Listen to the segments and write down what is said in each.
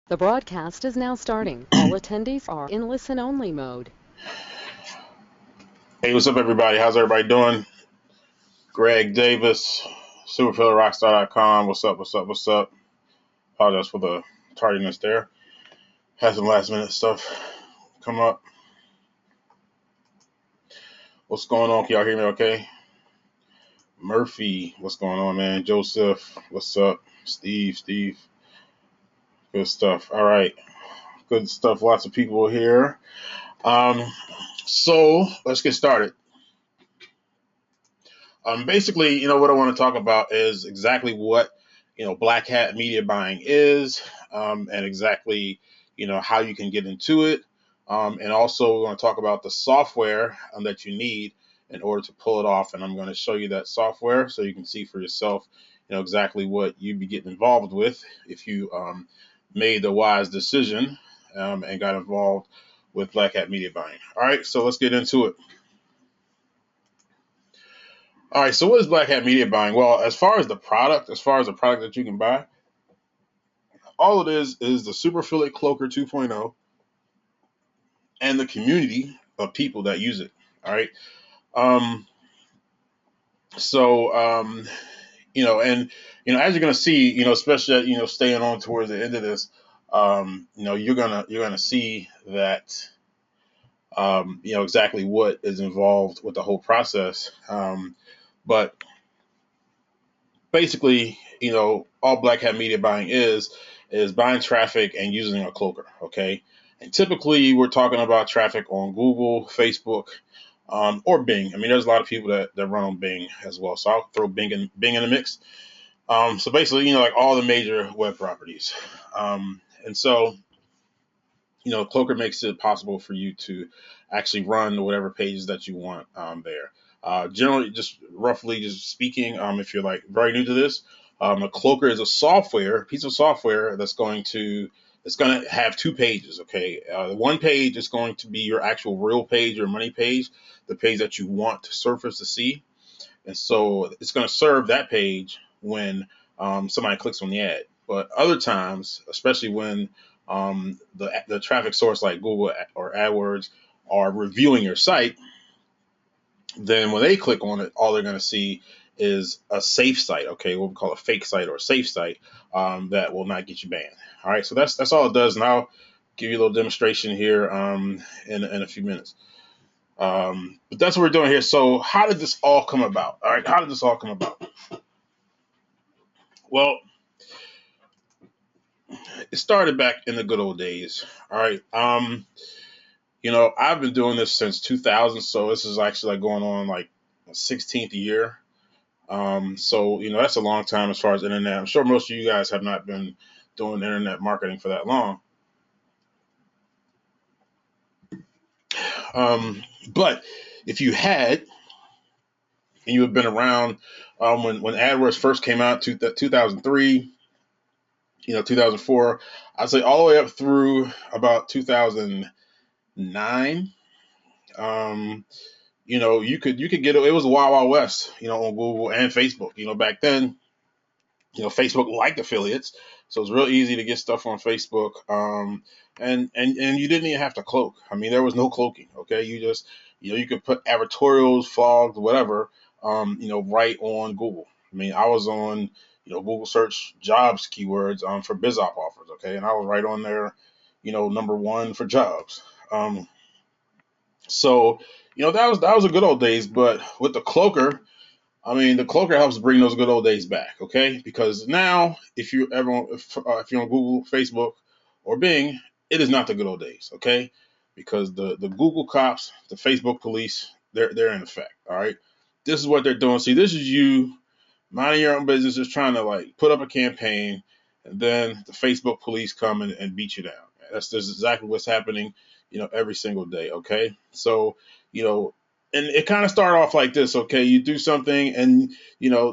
The broadcast is now starting. All attendees are in listen-only mode. Hey, what's up, everybody? How's everybody doing? Greg Davis, superfillerrockstar.com. What's up? What's up? What's up? Apologize for the tardiness there. Had some last minute stuff come up. What's going on? Can y'all hear me okay? Murphy, what's going on, man? Joseph, what's up? Steve, good stuff. All right, good stuff. Lots of people here. So let's get started. Basically, what I want to talk about is exactly what black hat media buying is, and exactly how you can get into it, and also we're going to talk about the software that you need in order to pull it off. And I'm going to show you that software so you can see for yourself, exactly what you'd be getting involved with if you made the wise decision and got involved with black hat media buying. All right, so let's get into it. All right, so what is black hat media buying? Well, as far as the product that you can buy, all it is the Super Affiliate Cloaker 2.0 and the community of people that use it. All right. Um, so, and as you're gonna see, especially staying on towards the end of this, you're gonna see that exactly what is involved with the whole process. But basically, all black hat media buying is buying traffic and using a cloaker. Okay. And typically we're talking about traffic on Google, Facebook, or Bing. I mean, there's a lot of people that run on Bing as well. So I'll throw Bing in the mix. So basically, like all the major web properties. And so, Cloaker makes it possible for you to actually run whatever pages that you want there. Generally, just roughly just speaking, if you're like very new to this, a Cloaker is a piece of software it's going to have two pages. Okay, one page is going to be your actual real page, your money page, the page that you want surfers to see, and so it's going to serve that page when somebody clicks on the ad. But other times, especially when the traffic source like Google or AdWords are reviewing your site, then when they click on it, all they're going to see is a safe site, okay, what we call a fake site or a safe site that will not get you banned. All right, so that's all it does. And I'll give you a little demonstration here in a few minutes. But that's what we're doing here. So how did this all come about? All right, how did this all come about? Well, it started back in the good old days. All right. I've been doing this since 2000, so this is actually like going on like 16th year. So that's a long time as far as internet. I'm sure most of you guys have not been doing internet marketing for that long. But if you had, and you have been around when AdWords first came out, 2003, 2004, I'd say all the way up through about 2009. You could get it was a wild, wild west, on Google and Facebook. Back then, Facebook liked affiliates, so it's real easy to get stuff on Facebook. And you didn't even have to cloak. I mean, there was no cloaking. Okay, you just you could put advertorials, flogs, whatever, right on Google. I mean, I was on Google search jobs keywords for BizOp offers. Okay, and I was right on there, number one for jobs. So that was a good old days. But with the cloaker, I mean, the cloaker helps bring those good old days back, okay? Because now, if you're on Google, Facebook, or Bing, it is not the good old days, okay? Because the Google cops, the Facebook police, they're in effect, all right? This is what they're doing. See, this is you minding your own business, just trying to like put up a campaign, and then the Facebook police come and beat you down. That's exactly what's happening, every single day, okay? So, you know, and it kind of started off like this, okay? You do something and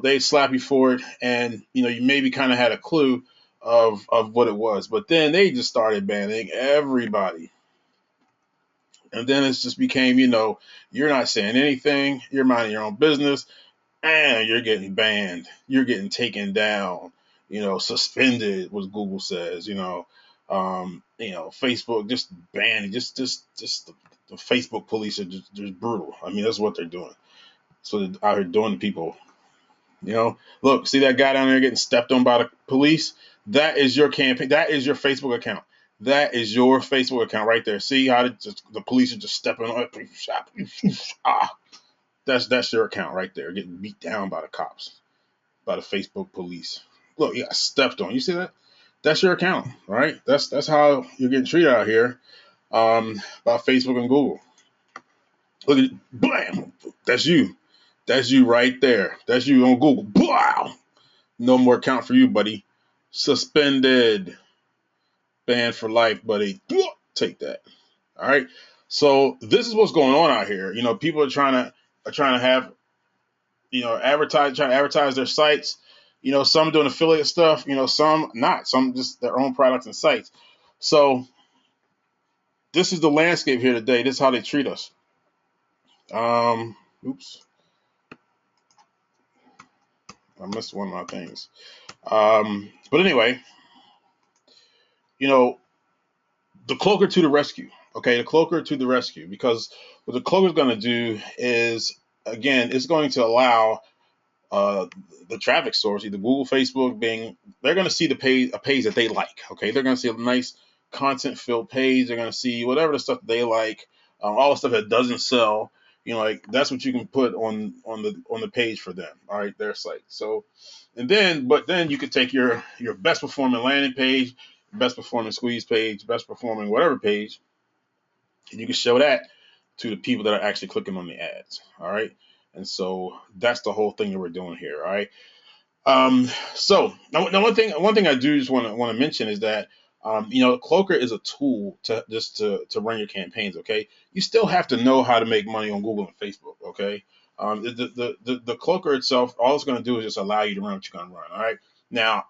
they slap you for it, and you maybe kind of had a clue of what it was, but then they just started banning everybody. And then it just became, you're not saying anything, you're minding your own business, and you're getting banned, you're getting taken down, suspended, what Google says. Facebook just banning, just the Facebook police are just brutal. I mean, that's what they're doing. So they're out here doing to people. Look, see that guy down there getting stepped on by the police? That is your campaign. That is your Facebook account. That is your Facebook account right there. See how the police are just stepping on it? Ah, that's your account right there, getting beat down by the cops, by the Facebook police. Look, you got stepped on. You see that? That's your account, right? That's how you're getting treated out here by Facebook and Google. Look at blam. That's you. That's you right there. That's you on Google. Wow. No more account for you, buddy. Suspended. Banned for life, buddy. Take that. All right. So this is what's going on out here. People are trying to have trying to advertise their sites. Some doing affiliate stuff. Some not. Some just their own products and sites. So this is the landscape here today. This is how they treat us. Oops. I missed one of my things. But anyway, the cloaker to the rescue. Okay, the cloaker to the rescue. Because what the cloaker is going to do is, again, it's going to allow the traffic source, either Google, Facebook, Bing, they're going to see a page that they like. Okay, they're going to see a nice content-filled page. They're going to see whatever the stuff they like, all the stuff that doesn't sell. That's what you can put on the page for them. All right, their site. So, but then you could take your best performing landing page, best performing squeeze page, best performing whatever page, and you can show that to the people that are actually clicking on the ads. All right. And so that's the whole thing that we're doing here. All right. So now one thing I do just want to mention is that Cloaker is a tool to run your campaigns. Okay, you still have to know how to make money on Google and Facebook. Okay, the Cloaker itself, all it's going to do is just allow you to run what you're going to run. All right. Now,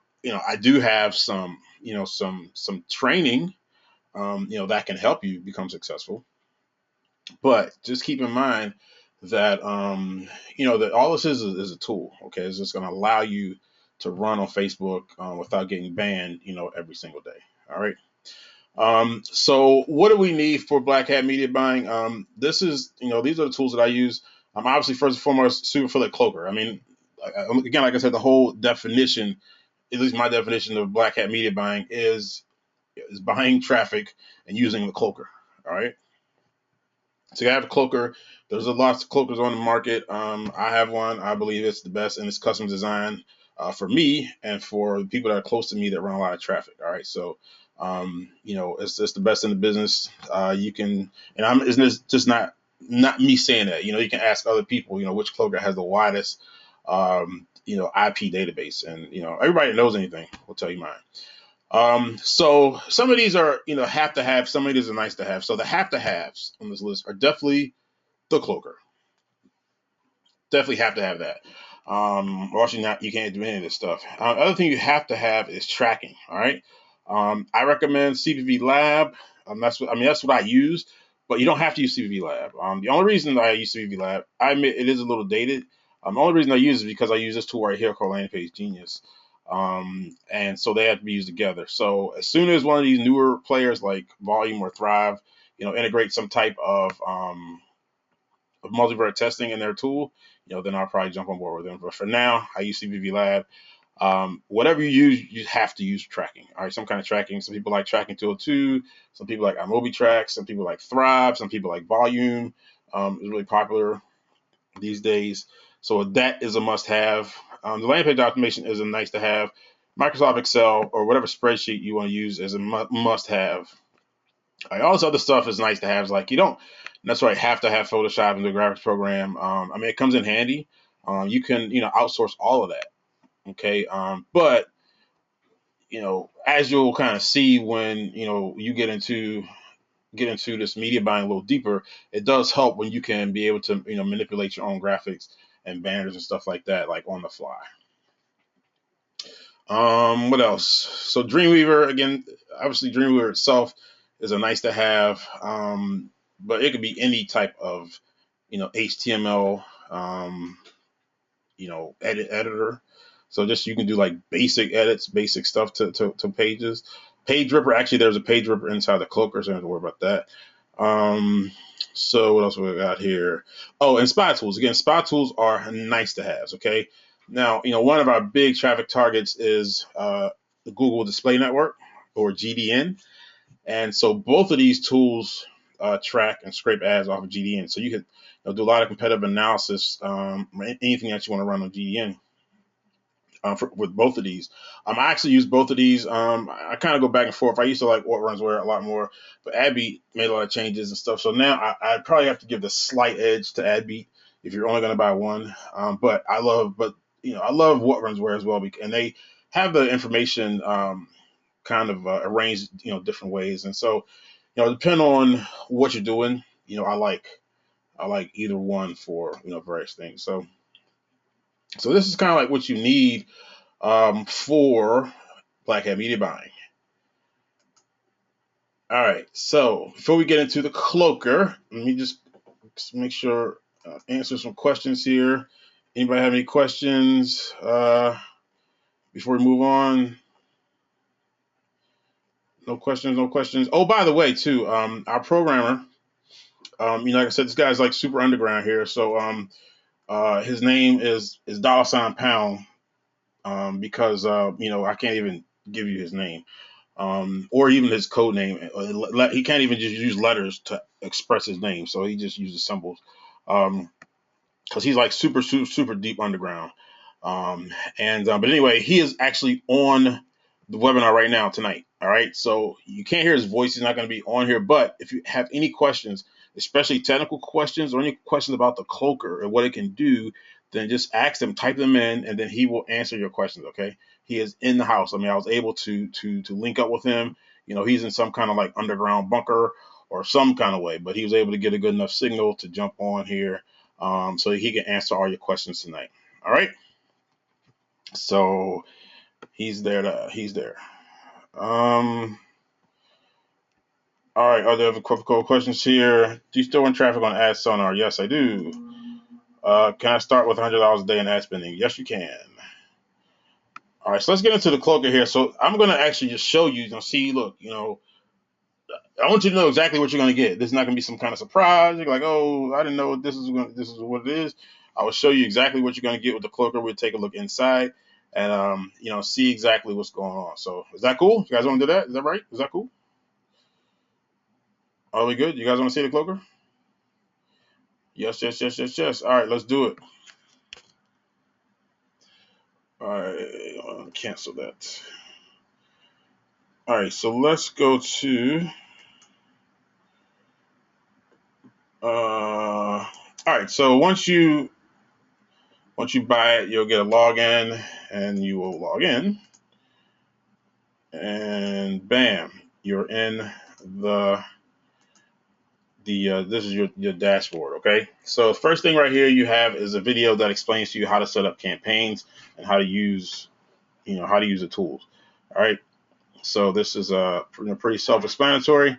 I do have some training, that can help you become successful. But just keep in mind that that all this is a tool. Okay, it's just going to allow you to run on Facebook without getting banned, every single day. All right. So what do we need for Black Hat media buying? These are the tools that I use. Obviously, first and foremost, super affiliate cloaker. I mean, again, like I said, the whole definition, at least my definition of Black Hat media buying is buying traffic and using the cloaker. All right. So you have a cloaker. There's a lot of cloakers on the market. I have one. I believe it's the best, and it's custom designed for me and for the people that are close to me that run a lot of traffic. All right, so it's the best in the business. You can, it's just not me saying that. You can ask other people. Which cloaker has the widest IP database, and everybody that knows anything will tell you mine. So some of these are, have to have, some of these are nice to have. So the have to haves on this list are definitely the cloaker. Definitely have to have that. Or else you can't do any of this stuff. Other thing you have to have is tracking. All right. I recommend CPV Lab. That's what I use, but you don't have to use CPV Lab. The only reason that I use CPV Lab, I admit it is a little dated. The only reason I use it is because I use this tool right here called Landing Page Genius. And so they have to be used together. So as soon as one of these newer players like Volume or Thrive, integrate some type of multivariate testing in their tool, then I'll probably jump on board with them. But for now, I use CPV Lab. Whatever you use, you have to use tracking. All right, some kind of tracking. Some people like Tracking 202. Some people like iMobiTrack. Some people like Thrive. Some people like Volume. Is really popular these days. So that is a must-have. The landing page optimization is a nice to have. Microsoft Excel or whatever spreadsheet you want to use is a must-have. All this other stuff is nice to have. Like you don't necessarily have to have Photoshop in the graphics program. It comes in handy. You can outsource all of that. Okay, but as you'll kind of see when you get into this media buying a little deeper, it does help when you can be able to manipulate your own graphics and banners and stuff like that, like on the fly. What else? So Dreamweaver, again, obviously Dreamweaver itself is a nice to have, but it could be any type of HTML editor. So just you can do like basic edits, basic stuff to pages. PageRipper, actually, there's a PageRipper inside the Cloaker, so I don't have to worry about that. So what else we got here? Oh, and spy tools. Again, spy tools are nice to have. Okay. Now, one of our big traffic targets is the Google Display Network, or GDN, and so both of these tools track and scrape ads off of GDN. So you can do a lot of competitive analysis, anything that you want to run on GDN. With both of these. I actually use both of these. I kind of go back and forth. I used to like What Runs Where a lot more, but AdBeat made a lot of changes and stuff. So now I probably have to give the slight edge to AdBeat if you're only going to buy one. But I love What Runs Where as well, and they have the information kind of arranged different ways. And so depending on what you're doing, I like either one for various things. So this is kind of like what you need for Black Hat Media Buying. All right, so before we get into the Cloaker, let me just make sure answer some questions here. Anybody have any questions before we move on? No questions, no questions. Oh, by the way, too, our programmer, like I said, this guy's like super underground here. So his name is $pound, because I can't even give you his name. Or even his code name. He can't even just use letters to express his name, so he just uses symbols. Because he's like super, super, super deep underground. But anyway, he is actually on the webinar right now tonight. All right, so you can't hear his voice; he's not going to be on here. But if you have any questions, especially technical questions or any questions about the Cloaker and what it can do, then just ask him, type them in, and then he will answer your questions. Okay, he is in the house. I mean, I was able to link up with him. He's in some kind of like underground bunker or some kind of way, but he was able to get a good enough signal to jump on here, so he can answer all your questions tonight. All right. So he's there. He's there. All right. Are there other questions here? Do you still run traffic on AdSonar? Yes, I do. Can I start with $100 a day in ad spending? Yes, you can. All right. So let's get into the Cloaker here. So I'm going to actually just show you. See, look. I want you to know exactly what you're going to get. This is not going to be some kind of surprise. You're like, oh, I didn't know this is what it is. I will show you exactly what you're going to get with the Cloaker. We'll take a look inside and see exactly what's going on. So is that cool? You guys want to do that? Is that right? Is that cool? Are we good? You guys want to see the Cloaker? Yes. All right, let's do it. All right, cancel that. All right, so let's go to. All right, so once you buy it, you'll get a login, and you will log in, and bam, you're in this is your dashboard. Okay, so first thing right here you have is a video that explains to you how to set up campaigns and how to use the tools. All right, so this is pretty self-explanatory.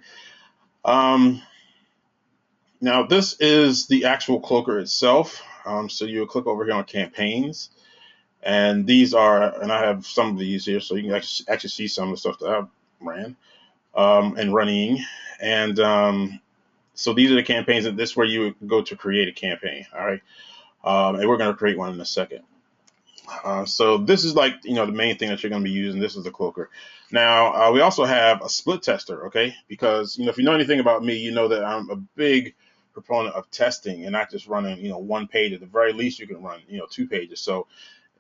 Now this is the actual Cloaker itself. So you'll click over here on campaigns, and I have some of these here, so you can actually see some of the stuff that I've ran and running. And so these are the campaigns, and this is where you would go to create a campaign. All right, and we're going to create one in a second. So this is like the main thing that you're going to be using. This is the Cloaker. Now we also have a split tester, okay? Because if you know anything about me, you know that I'm a big proponent of testing and not just running one page. At the very least, you can run 2 pages. So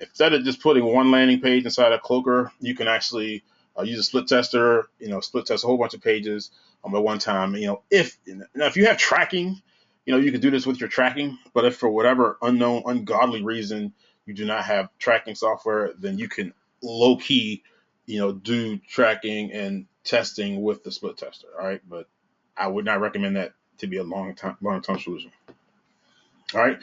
instead of just putting one landing page inside a Cloaker, you can actually use a split tester. Split test a whole bunch of pages at one time. If you have tracking, you can do this with your tracking. But if for whatever unknown, ungodly reason you do not have tracking software, then you can low key, do tracking and testing with the split tester. All right, but I would not recommend that to be a long term solution. All right.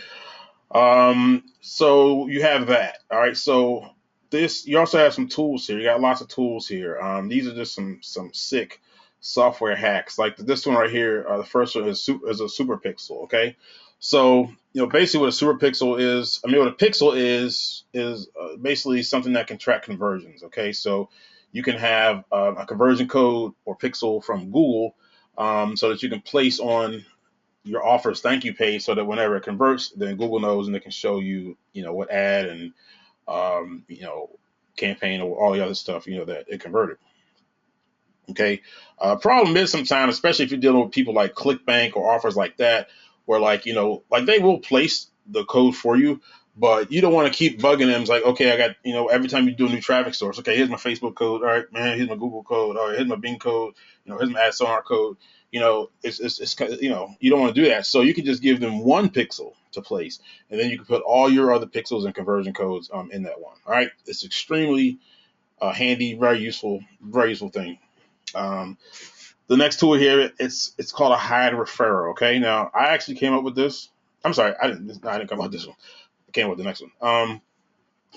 So you have that. All right. So you also have some tools here. You got lots of tools here. These are just some sick software hacks. Like this one right here. The first one is a super pixel. Okay. So basically what a super pixel is. What a pixel is basically something that can track conversions. Okay. So you can have a conversion code or pixel from Google, so that you can place on your offers thank you page, so that whenever it converts, then Google knows and they can show you, what ad and um, you know, campaign or all the other stuff, that it converted. Okay. Problem is sometimes, especially if you're dealing with people like ClickBank or offers like that, where like, like they will place the code for you, but you don't want to keep bugging them. It's like, okay, I got, every time you do a new traffic source, okay, here's my Facebook code. All right, man, here's my Google code. All right, here's my Bing code. Here's my AdSonar code. It's you don't want to do that. So you can just give them one pixel to place, and then you can put all your other pixels and conversion codes in that one. All right. It's extremely handy, very useful thing. Um, the next tool here, it's called a hide referrer. Okay, now I actually came up with this. I'm sorry, I didn't come up with this one. I came up with the next one.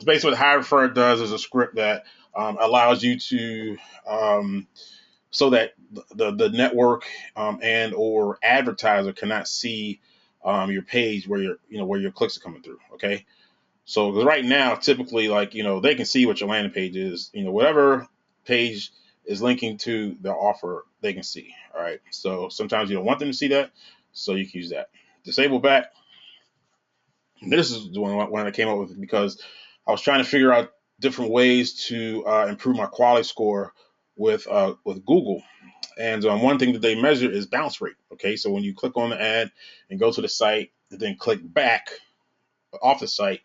Basically, what hide referrer does is a script that allows you to so that the network and or advertiser cannot see your page where your clicks are coming through. Okay, so 'cause right now, typically, like, they can see what your landing page is. Whatever page is linking to the offer, they can see. All right. So sometimes you don't want them to see that, so you can use that. Disable back. This is the one I came up with because I was trying to figure out different ways to improve my quality score with Google. And one thing that they measure is bounce rate. Okay, so when you click on the ad and go to the site and then click back off the site,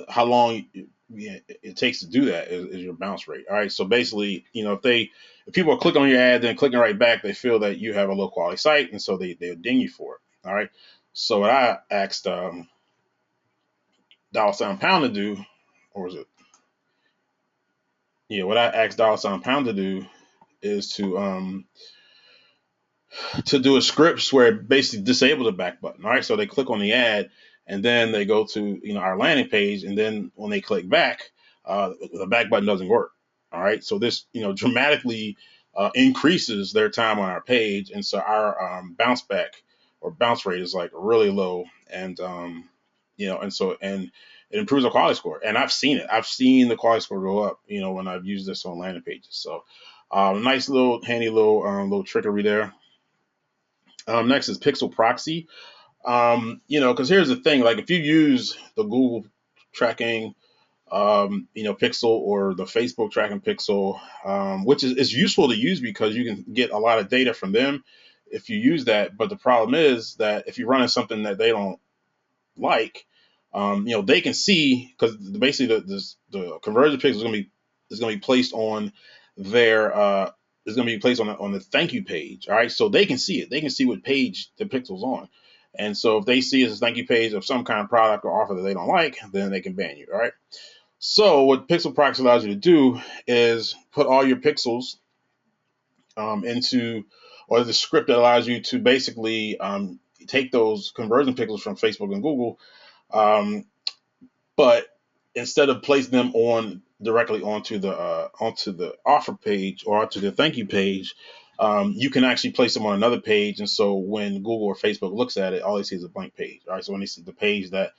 how long it takes to do that is your bounce rate. All right. So basically, if people are clicking on your ad, then clicking right back, they feel that you have a low quality site, and so they'll ding you for it. All right. So what I asked $pound to do, or was it? Yeah, what I asked $pound to do is to do a script where it basically disable the back button. All right. So they click on the ad and then they go to, our landing page. And then when they click back, the back button doesn't work. All right. So this, dramatically increases their time on our page. And so our bounce back or bounce rate is like really low. And, and it improves the quality score. And I've seen it. I've seen the quality score go up, when I've used this on landing pages. So nice little handy little trickery there. Next is Pixel Proxy. Because here's the thing: like if you use the Google tracking, Pixel or the Facebook tracking Pixel, which is useful to use because you can get a lot of data from them if you use that. But the problem is that if you're running something that they don't like, they can see because basically the conversion pixel is going to be placed on their is going to be placed on the thank you page. All right, so they can see it. They can see what page the pixel's on, and so if they see it's a thank you page of some kind of product or offer that they don't like, then they can ban you. All right. So what Pixel Proxy allows you to do is put all your pixels into, or the script that allows you to basically take those conversion pixels from Facebook and Google, um, but instead of placing them on directly onto the offer page or onto the thank you page, you can actually place them on another page. And so when Google or Facebook looks at it, all they see is a blank page. All right. So when they see the page that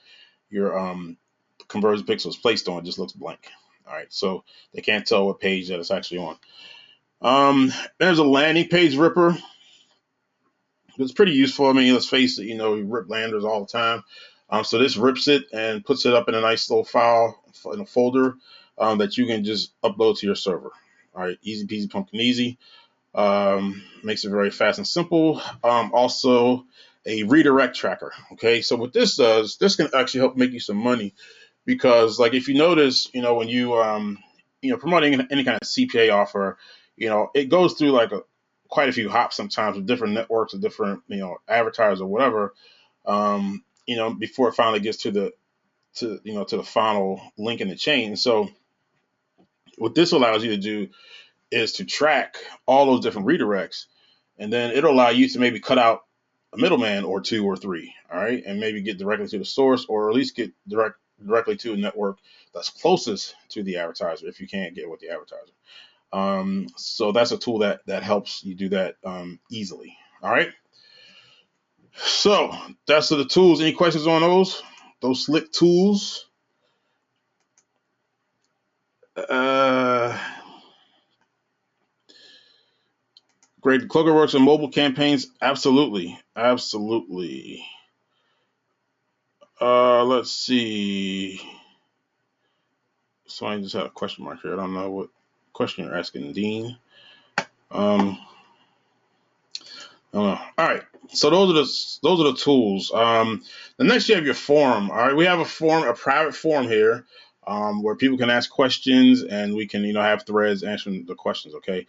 your conversion pixel is placed on, it just looks blank. All right. So they can't tell what page that it's actually on. There's a landing page ripper. It's pretty useful. I mean, let's face it, we rip landers all the time. So this rips it and puts it up in a nice little file in a folder that you can just upload to your server. All right, easy peasy, pumpkin easy. Makes it very fast and simple. Also, a redirect tracker. Okay, so what this does, this can actually help make you some money because, like, if you notice, when you promoting any kind of CPA offer, it goes through like quite a few hops sometimes with different networks or different advertisers or whatever. Before it finally gets to the final link in the chain. So what this allows you to do is to track all those different redirects, and then it'll allow you to maybe cut out a middleman or two or three, all right, and maybe get directly to the source or at least get directly to a network that's closest to the advertiser if you can't get with the advertiser. So that's a tool that helps you do that easily. All right. So that's the tools. Any questions on those? Those slick tools? Great. Cloaker works on mobile campaigns. Absolutely. Absolutely. Let's see. Somebody just had a question mark here. I don't know what question you're asking, Dean. Um, I don't know. All right. So those are the tools. The next you have your forum. All right, we have a forum, a private forum here, where people can ask questions and we can have threads answering the questions. Okay.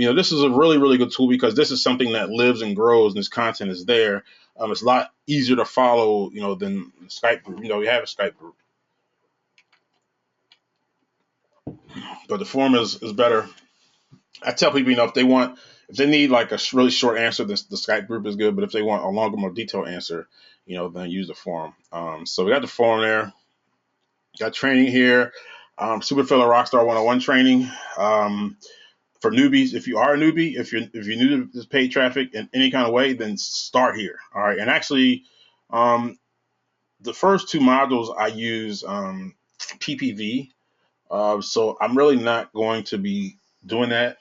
This is a really really good tool because this is something that lives and grows and this content is there. It's a lot easier to follow than the Skype group. We have a Skype group, but the forum is better. I tell people, if they need like a really short answer, the Skype group is good. But if they want a longer, more detailed answer, then use the forum. So we got the forum there. Got training here. Superfiller Rockstar 101 training. For newbies, if you are a newbie, if you're new to this paid traffic in any kind of way, then start here. All right. And actually, the first two modules I use PPV. So I'm really not going to be doing that,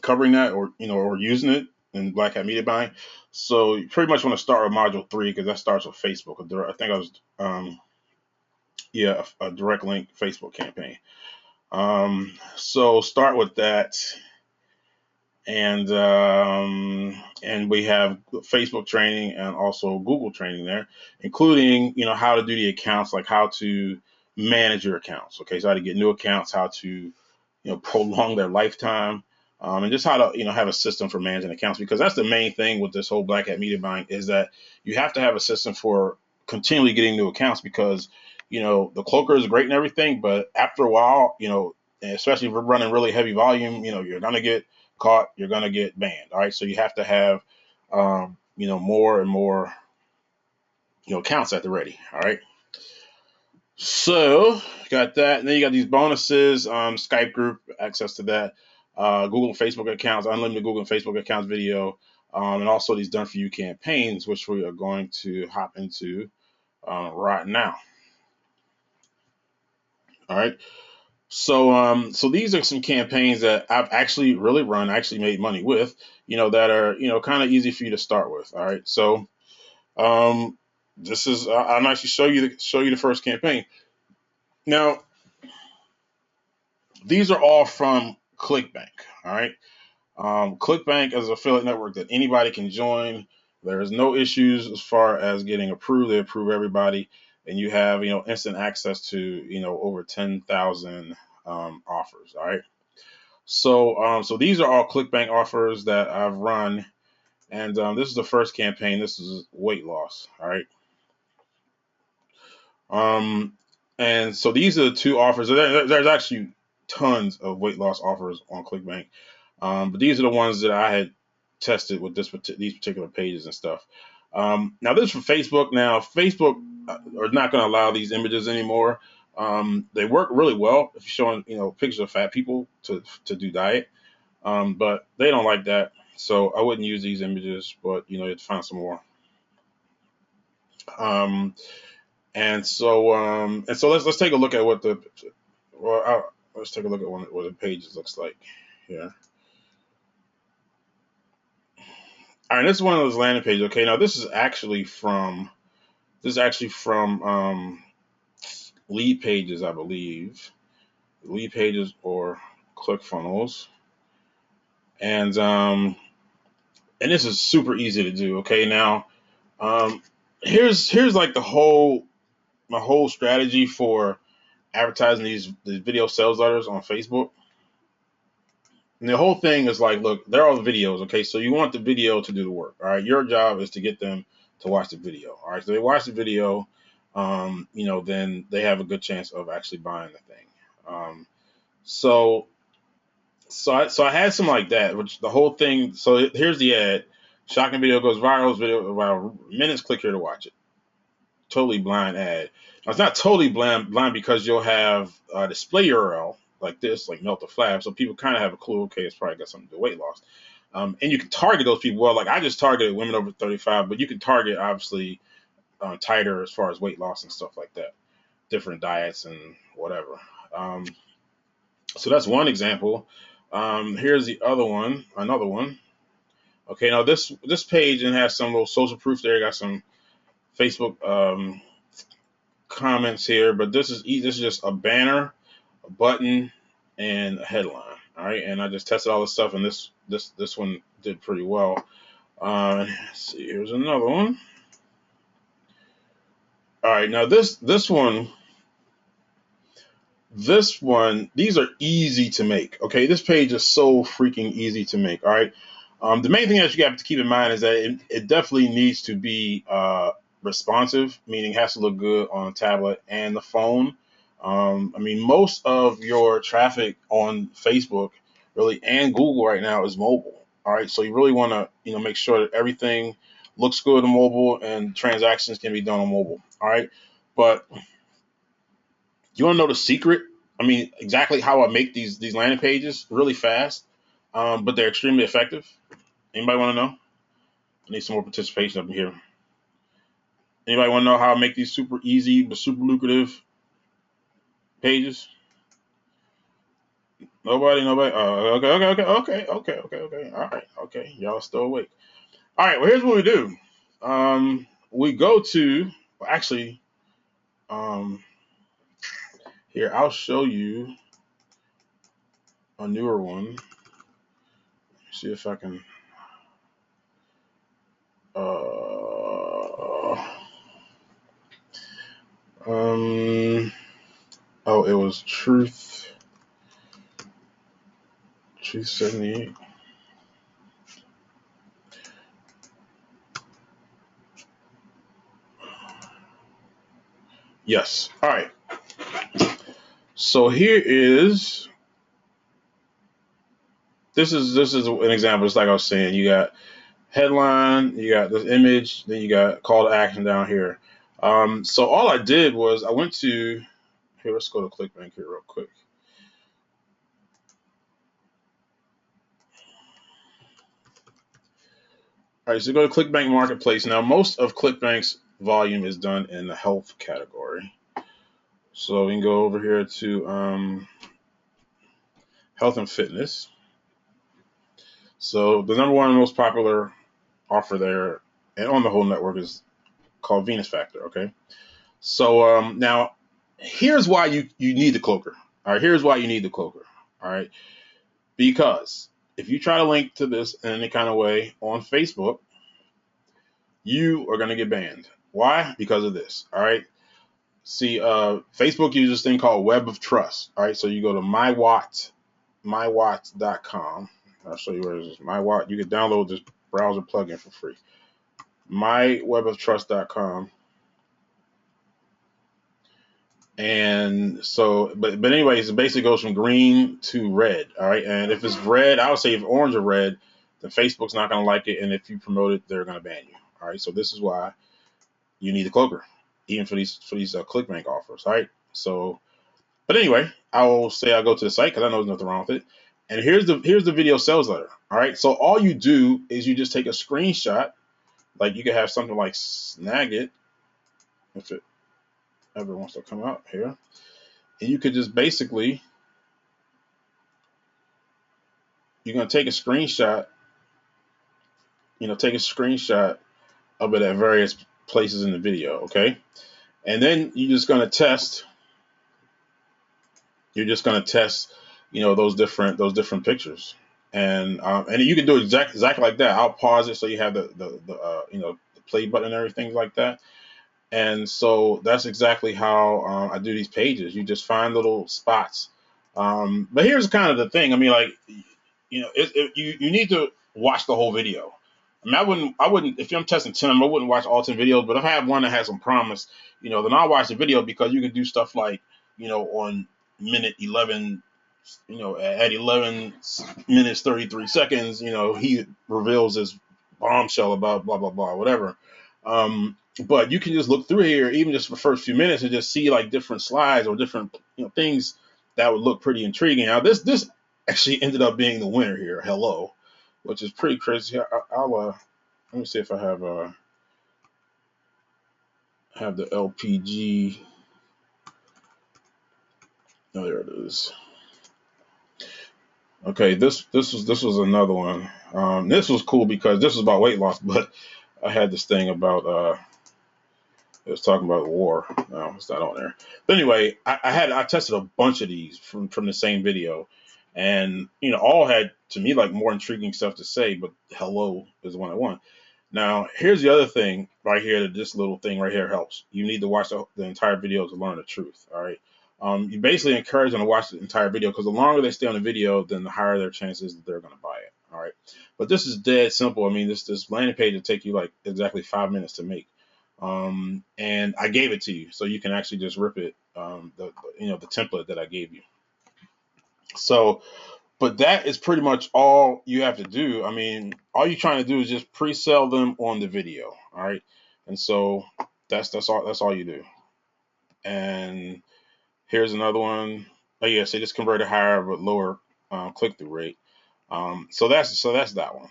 covering that, or using it in Black Hat Media Buying. So you pretty much want to start with module 3 because that starts with Facebook. I think I was a direct link Facebook campaign. So start with that, and we have Facebook training and also Google training there, including how to do the accounts, like how to manage your accounts. Okay, so how to get new accounts, how to prolong their lifetime, and just how to have a system for managing accounts, because that's the main thing with this whole Black Hat Media Buying is that you have to have a system for continually getting new accounts, because the cloaker is great and everything, but after a while, especially if we're running really heavy volume, you're gonna get caught, you're gonna get banned. All right, so you have to have more and more accounts at the ready. All right. So got that, and then you got these bonuses, Skype group access to that, Google and Facebook accounts, unlimited Google and Facebook accounts video, and also these done for you campaigns, which we are going to hop into right now. All right. So these are some campaigns that I've actually really actually made money with, that are kind of easy for you to start with. All right. So this is I'm actually show you the first campaign. Now, these are all from ClickBank. All right. ClickBank is an affiliate network that anybody can join. There is no issues as far as getting approved. They approve everybody, and you have instant access to over 10,000 offers. All right. So these are all ClickBank offers that I've run, and this is the first campaign. This is weight loss. All right. And so these are the two offers. There's actually tons of weight loss offers on ClickBank. But these are the ones that I had tested with these particular pages and stuff. Now this is from Facebook. Now Facebook are not going to allow these images anymore. They work really well if you're showing pictures of fat people to do diet, but they don't like that. So I wouldn't use these images, but you have to find some more. And so let's take a look at what let's take a look at what the pages looks like here. All right, this is one of those landing pages. Okay, now this is actually from Lead Pages, I believe. Lead Pages or ClickFunnels, and this is super easy to do. Okay, now here's like my whole strategy for advertising these video sales letters on Facebook. And the whole thing is like, look, they're all videos, okay? So you want the video to do the work, all right? Your job is to get them to watch the video, all right? So they watch the video, then they have a good chance of actually buying the thing. So I had some like that, which the whole thing. So here's the ad: shocking video goes viral, minutes. Click here to watch it. Totally blind ad. Now, it's not totally blind because you'll have a display URL like this, like Melt the Flab, so people kind of have a clue. Okay, it's probably got something to do with weight loss, and you can target those people. Well, like I just targeted women over 35, but you can target obviously tighter as far as weight loss and stuff like that, different diets and whatever. So that's one example. Here's the other one, another one. Okay, now this page and has some little social proof there. Got some Facebook comments here, but this is just a banner, a button, and a headline. All right, and I just tested all this stuff, and this one did pretty well. Let's see, here's another one. All right, now this one, these are easy to make. Okay, this page is so freaking easy to make. All right, the main thing that you have to keep in mind is that it definitely needs to be responsive, meaning it has to look good on tablet and the phone. I mean, most of your traffic on Facebook, really, and Google right now is mobile. All right, so you really want to make sure that everything looks good on mobile and transactions can be done on mobile. All right, but you want to know the secret? I mean, exactly how I make these landing pages really fast, but they're extremely effective. Anybody want to know? I need some more participation up in here. Anybody want to know how I make these super easy but super lucrative pages? Nobody, nobody. Okay. All right, okay. Y'all still awake. All right. Well, here's what we do. We go to actually. Um, Here I'll show you a newer one. See if I can. Um. Oh, it was Truth 78. Yes. All right. So here is this is an example. It's like I was saying. You got headline, you got this image, then you got call to action down here. So all I did was I went to here. Let's go to ClickBank here real quick. All right. So go to ClickBank Marketplace. Now most of ClickBank's volume is done in the health category. So we can go over here to health and fitness. So the number one most popular offer there and on the whole network is called Venus Factor. Okay. So now here's why you need the cloaker. All right. Here's why you need the cloaker. All right. Because if you try to link to this in any kind of way on Facebook, you are going to get banned. Why? Because of this. All right. See, Facebook uses this thing called Web of Trust. All right. So you go to mywatts.com. I'll show you where it is. MyWatt. You can download this browser plugin for free. myweboftrust.com. And so, but anyways, it basically goes from green to red. All right. And if it's red, I would say if orange or red, then Facebook's not going to like it. And if you promote it, they're going to ban you. All right. So this is why you need a cloaker, even for these ClickBank offers. All right. So, but anyway, I will say I'll go to the site because I know there's nothing wrong with it. And here's the video sales letter. All right. So all you do is you just take a screenshot. Like you could have something like Snagit, if it ever wants to come out here. And you could just basically, you're going to take a screenshot, take a screenshot of it at various places in the video, okay? And then you're just going to test, those different pictures. And you can do it exactly like that. I'll pause it so you have the play button and everything like that. And so that's exactly how I do these pages. You just find little spots. But here's kind of the thing. I mean, like, you need to watch the whole video. I mean, I wouldn't, if I'm testing 10, I wouldn't watch all 10 videos, but if I have one that has some promise, then I'll watch the video because you can do stuff like, on minute 11, at 11 minutes, 33 seconds, he reveals this bombshell about blah, blah, blah, whatever. But you can just look through here, even just for the first few minutes, and just see like different slides or different things that would look pretty intriguing. Now, this actually ended up being the winner here. Hello, which is pretty crazy. I'll let me see if I have the LPG. Oh, there it is. Okay, this was another one. This was cool because this was about weight loss, but I had this thing about it was talking about war. No, it's not on there. But anyway, I tested a bunch of these from the same video, and all had to me like more intriguing stuff to say. But hello is the one I want. Now here's the other thing right here that this little thing right here helps. You need to watch the entire video to learn the truth. All right. You basically encourage them to watch the entire video because the longer they stay on the video, then the higher their chances that they're going to buy it. All right. But this is dead simple. I mean, this landing page will take you like exactly 5 minutes to make. And I gave it to you, so you can actually just rip it. The template that I gave you. So, but that is pretty much all you have to do. I mean, all you're trying to do is just pre-sell them on the video. All right, and so that's all you do. And here's another one. Oh yeah, so just convert it higher but lower click-through rate. So that's that one.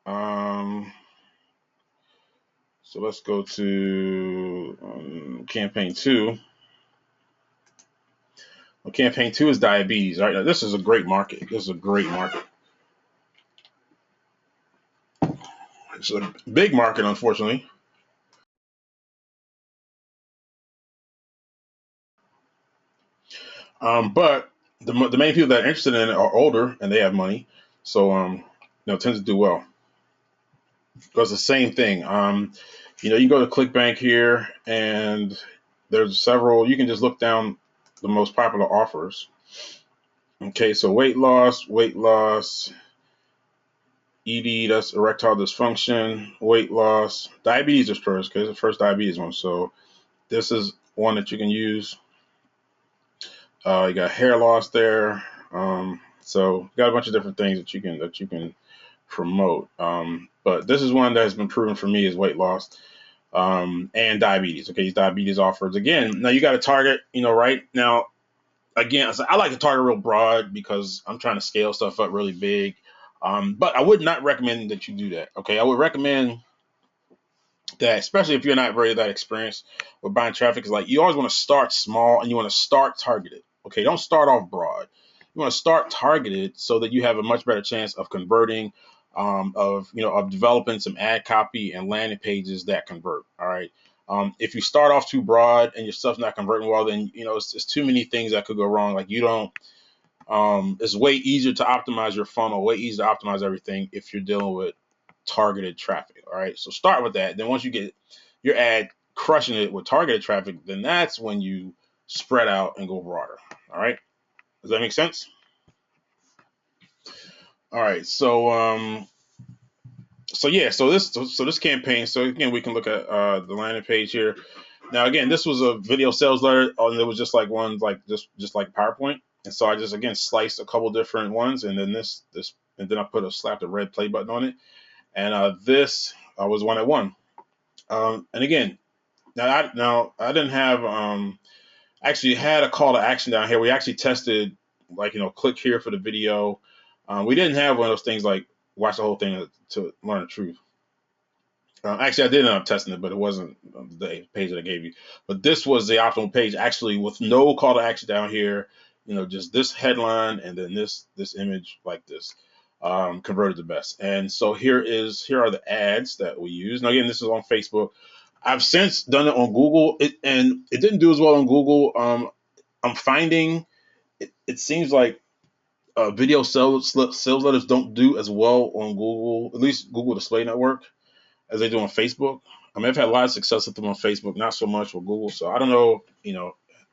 Um, so let's go to campaign two. Well, campaign two is diabetes. All right, now this is a great market. This is a great market. It's a big market, unfortunately. But the main people that are interested in it are older and they have money, so tends to do well. Because the same thing. You go to ClickBank here, and there's several. You can just look down the most popular offers. Okay, so weight loss, ED, that's erectile dysfunction, weight loss, diabetes is first because it's the first diabetes one. So this is one that you can use. You got hair loss there. So you got a bunch of different things that you can promote. But this is one that has been proven for me is weight loss and diabetes. Okay, these diabetes offers again. Now you got to target. Right now again, I like to target real broad because I'm trying to scale stuff up really big. But I would not recommend that you do that. Okay, I would recommend that, especially if you're not very that experienced with buying traffic, is like you always want to start small and you want to start targeted. Okay, don't start off broad. You want to start targeted so that you have a much better chance of converting, of developing some ad copy and landing pages that convert. All right. If you start off too broad and your stuff's not converting well, then it's too many things that could go wrong. Like you don't. It's way easier to optimize your funnel, way easier to optimize everything if you're dealing with targeted traffic. All right. So start with that. Then once you get your ad crushing it with targeted traffic, then that's when you spread out and go broader. All right. Does that make sense? All right. So yeah, so this campaign. So again, we can look at the landing page here. Now again, this was a video sales letter, and it was just like one like just like PowerPoint. And so I just again sliced a couple different ones, and then and then I slapped a red play button on it, and this was one at one. And again, now I didn't have actually had a call to action down here. We actually tested like click here for the video. We didn't have one of those things like watch the whole thing to learn the truth. Actually, I did end up testing it, but it wasn't the page that I gave you. But this was the optimal page, actually, with no call to action down here. Just this headline and then this image like this converted the best. And so here are the ads that we use. Now again, this is on Facebook. I've since done it on Google, and it didn't do as well on Google. I'm finding it seems like video sales letters don't do as well on Google, at least Google Display Network, as they do on Facebook. I mean, I've had a lot of success with them on Facebook, not so much with Google. So I don't know,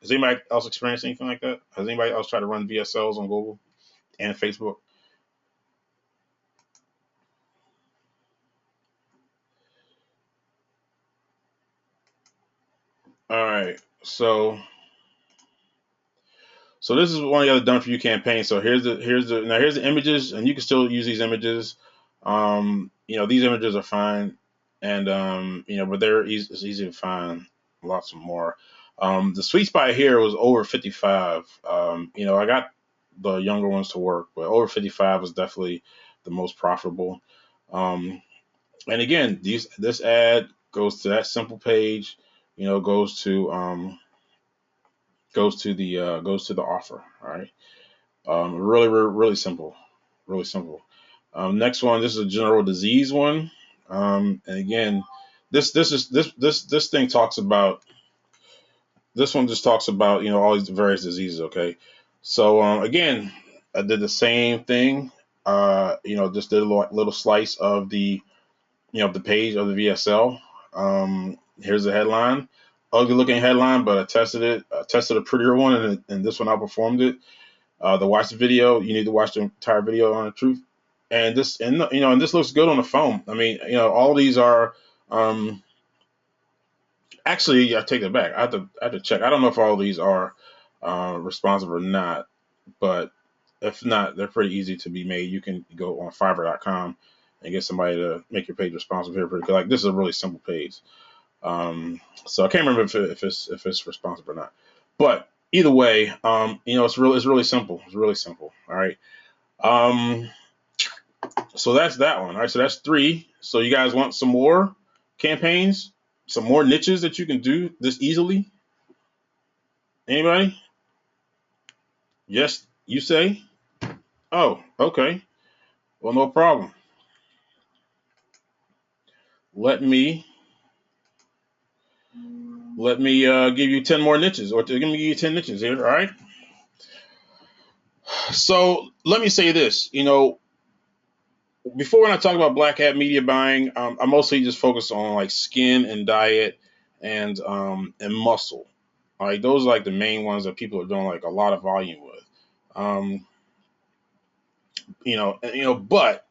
has anybody else experienced anything like that? Has anybody else tried to run VSLs on Google and Facebook? All right. So this is one of the other done for you campaigns. So here's the images, and you can still use these images. These images are fine, and but it's easy to find lots of more. The sweet spot here was over 55. I got the younger ones to work, but over 55 was definitely the most profitable. Um, and again, this ad goes to that simple page. Goes to the offer. All right. Really simple, really simple. Next one, this is a general disease one, and again, this thing talks about this one just talks about all these various diseases. Okay, so again, I did the same thing. Just did a little slice of the page of the VSL. Here's the headline. Ugly looking headline, but I tested it. I tested a prettier one, and this one outperformed it. To watch the video, you need to watch the entire video on the truth. And this looks good on the phone. I mean, all these are um, actually. I take that back. I have to check. I don't know if all these are responsive or not, but if not, they're pretty easy to be made. You can go on Fiverr.com and get somebody to make your page responsive here. Pretty like this is a really simple page. So I can't remember if it's responsive or not. But either way, it's really simple. It's really simple. All right. Um, so that's that one. All right. So that's three. So you guys want some more campaigns, some more niches that you can do this easily? Anybody? Yes, you say. Oh, okay. Well, no problem. Let me give you 10 more niches, or let me give you 10 niches here. All right. So let me say this. Before when I talk about black hat media buying, I mostly just focus on like skin and diet and muscle. Like those are like the main ones that people are doing like a lot of volume with. Um, but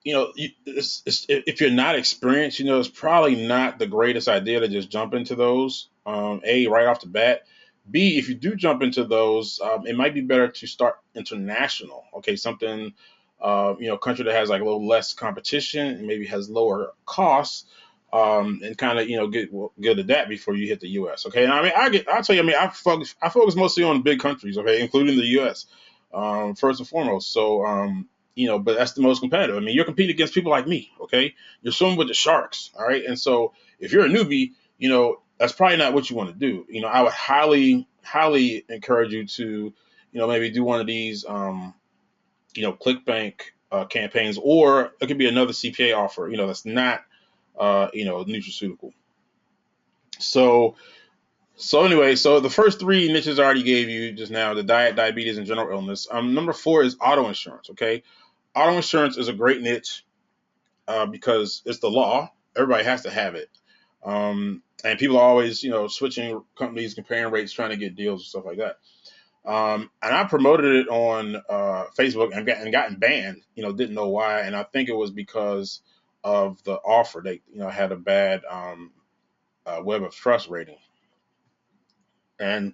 if you're not experienced, it's probably not the greatest idea to just jump into those. A right off the bat. B, if you do jump into those, it might be better to start international. Okay, something, country that has like a little less competition and maybe has lower costs, and kind of get good at that before you hit the U.S. Okay, and I mean I'll tell you, I mean I focus mostly on big countries. Okay, including the U.S. First and foremost. So but that's the most competitive. I mean, you're competing against people like me, okay? You're swimming with the sharks, all right? And so if you're a newbie, that's probably not what you want to do. I would highly, highly encourage you to, maybe do one of these, ClickBank campaigns, or it could be another CPA offer, that's not, nutraceutical. So, so anyway, so the first three niches I already gave you just now, the diet, diabetes, and general illness. Number four is auto insurance, okay? Auto insurance is a great niche because it's the law. Everybody has to have it. And people are always, switching companies, comparing rates, trying to get deals and stuff like that. And I promoted it on Facebook and gotten banned. Didn't know why, and I think it was because of the offer. They, had a bad Web of Trust rating, and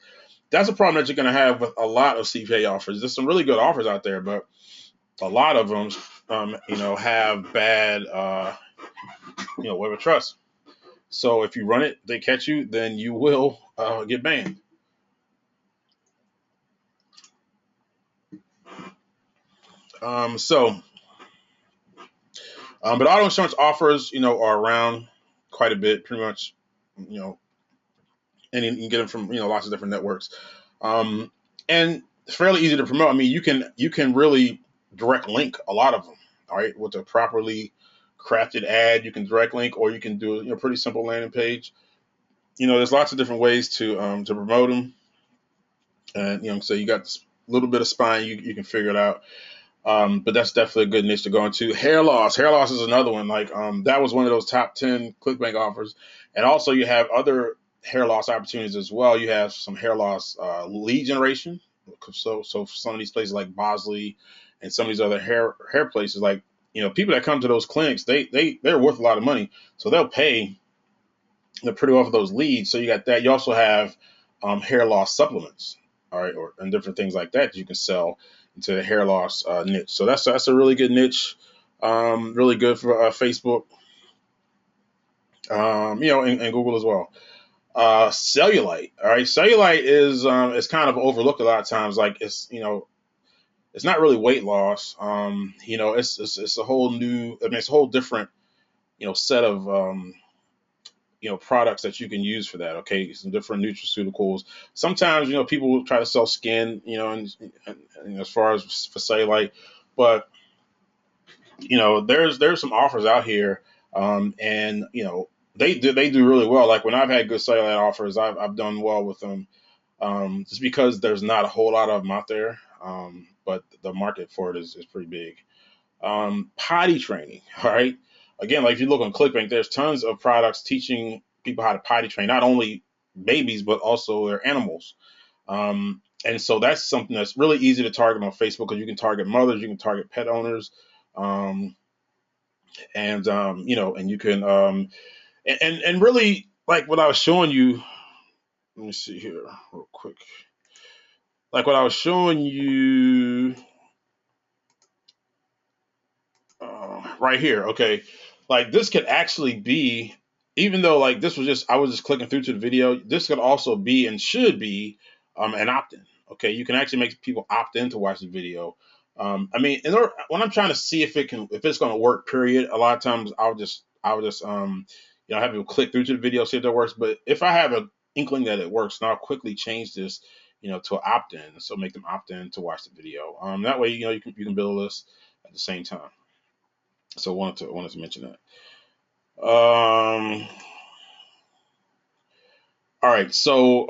that's a problem that you're going to have with a lot of CPA offers. There's some really good offers out there, but a lot of them, have bad, Web of Trust. So if you run it, they catch you, then you will get banned. So, but auto insurance offers, are around quite a bit, pretty much, you know, and you can get them from, lots of different networks. Um, and it's fairly easy to promote. I mean, you can really direct link a lot of them. All right, with a properly crafted ad, you can direct link, or you can do a pretty simple landing page. There's lots of different ways to promote them, and so you got this little bit of spine, you can figure it out. But that's definitely a good niche to go into. Hair loss. Hair loss is another one. Like that was one of those top 10 ClickBank offers. And also you have other hair loss opportunities as well. You have some hair loss lead generation. So for some of these places like Bosley and some of these other hair places, like people that come to those clinics, they're worth a lot of money. So they'll pay the pretty off of those leads. So you got that. You also have hair loss supplements, all right, and different things like that you can sell into the hair loss niche. So that's a really good niche, really good for Facebook, and Google as well. Cellulite, all right, cellulite is kind of overlooked a lot of times. Like it's not really weight loss. It's a whole new. I mean, it's a whole different set of products that you can use for that. Okay, some different nutraceuticals. Sometimes people will try to sell skin, and as far as for cellulite, but there's some offers out here, and they do really well. Like when I've had good cellulite offers, I've done well with them, just because there's not a whole lot of them out there, but the market for it is pretty big. Potty training, all right. Again, like if you look on ClickBank, there's tons of products teaching people how to potty train, not only babies but also their animals. And so that's something that's really easy to target on Facebook, because you can target mothers, you can target pet owners, um, and you can and really, like what I was showing you. Let me see here real quick. Like what I was showing you right here. Okay, like this could actually be, even though like this was just I was just clicking through to the video. This could also be and should be an opt-in. Okay, you can actually make people opt in to watch the video. I mean, when I'm trying to see if it's going to work, period. A lot of times I'll just have people click through to the video, see if that works. But if I have an inkling that it works, then I'll quickly change this, to an opt-in. So make them opt in to watch the video. That way, you can build a list at the same time. So wanted to mention that. All right. So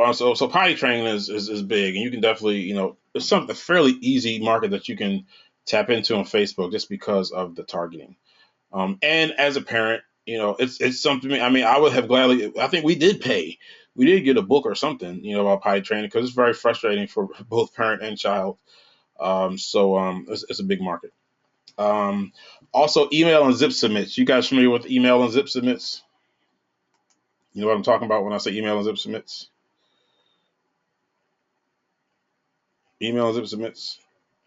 potty training is big, and you can definitely it's something a fairly easy market that you can tap into on Facebook, just because of the targeting. And as a parent, it's something. I mean, I would have gladly. I think we did pay. We did get a book or something, about potty training, because it's very frustrating for both parent and child. It's a big market. Um, Also, email and zip submits. You guys familiar with email and zip submits? You know what I'm talking about when I say email and zip submits? Email and zip submits?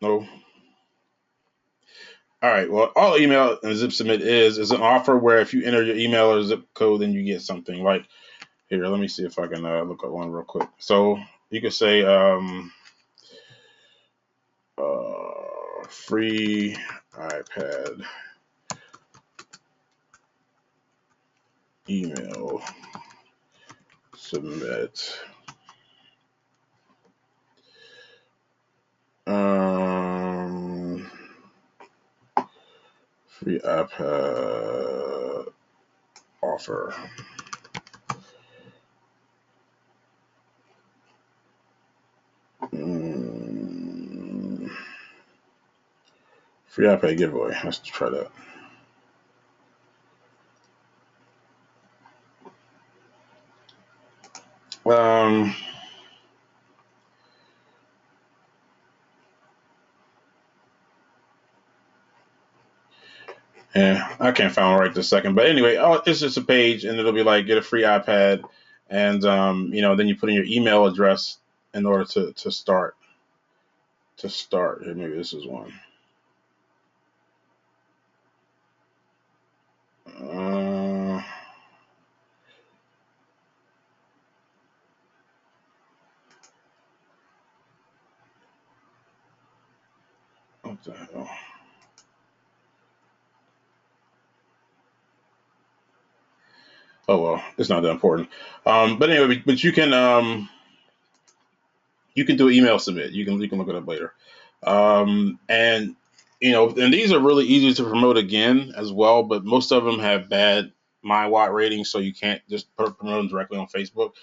No? All right. Well, all email and zip submit is an offer where if you enter your email or zip code, then you get something. Like here, let me see if I can look up one real quick. So you could say free iPad email submit. Free iPad offer. Free iPad giveaway. Let's try that. Yeah, I can't find it right this second. But anyway, it's just a page, and it'll be like get a free iPad, and then you put in your email address in order to start. To start, here, maybe this is one. What the hell? Oh well, it's not that important. But anyway, but you can do an email submit. You can look it up later. And and these are really easy to promote again as well, but most of them have bad MyWatt ratings, so you can't just promote them directly on Facebook.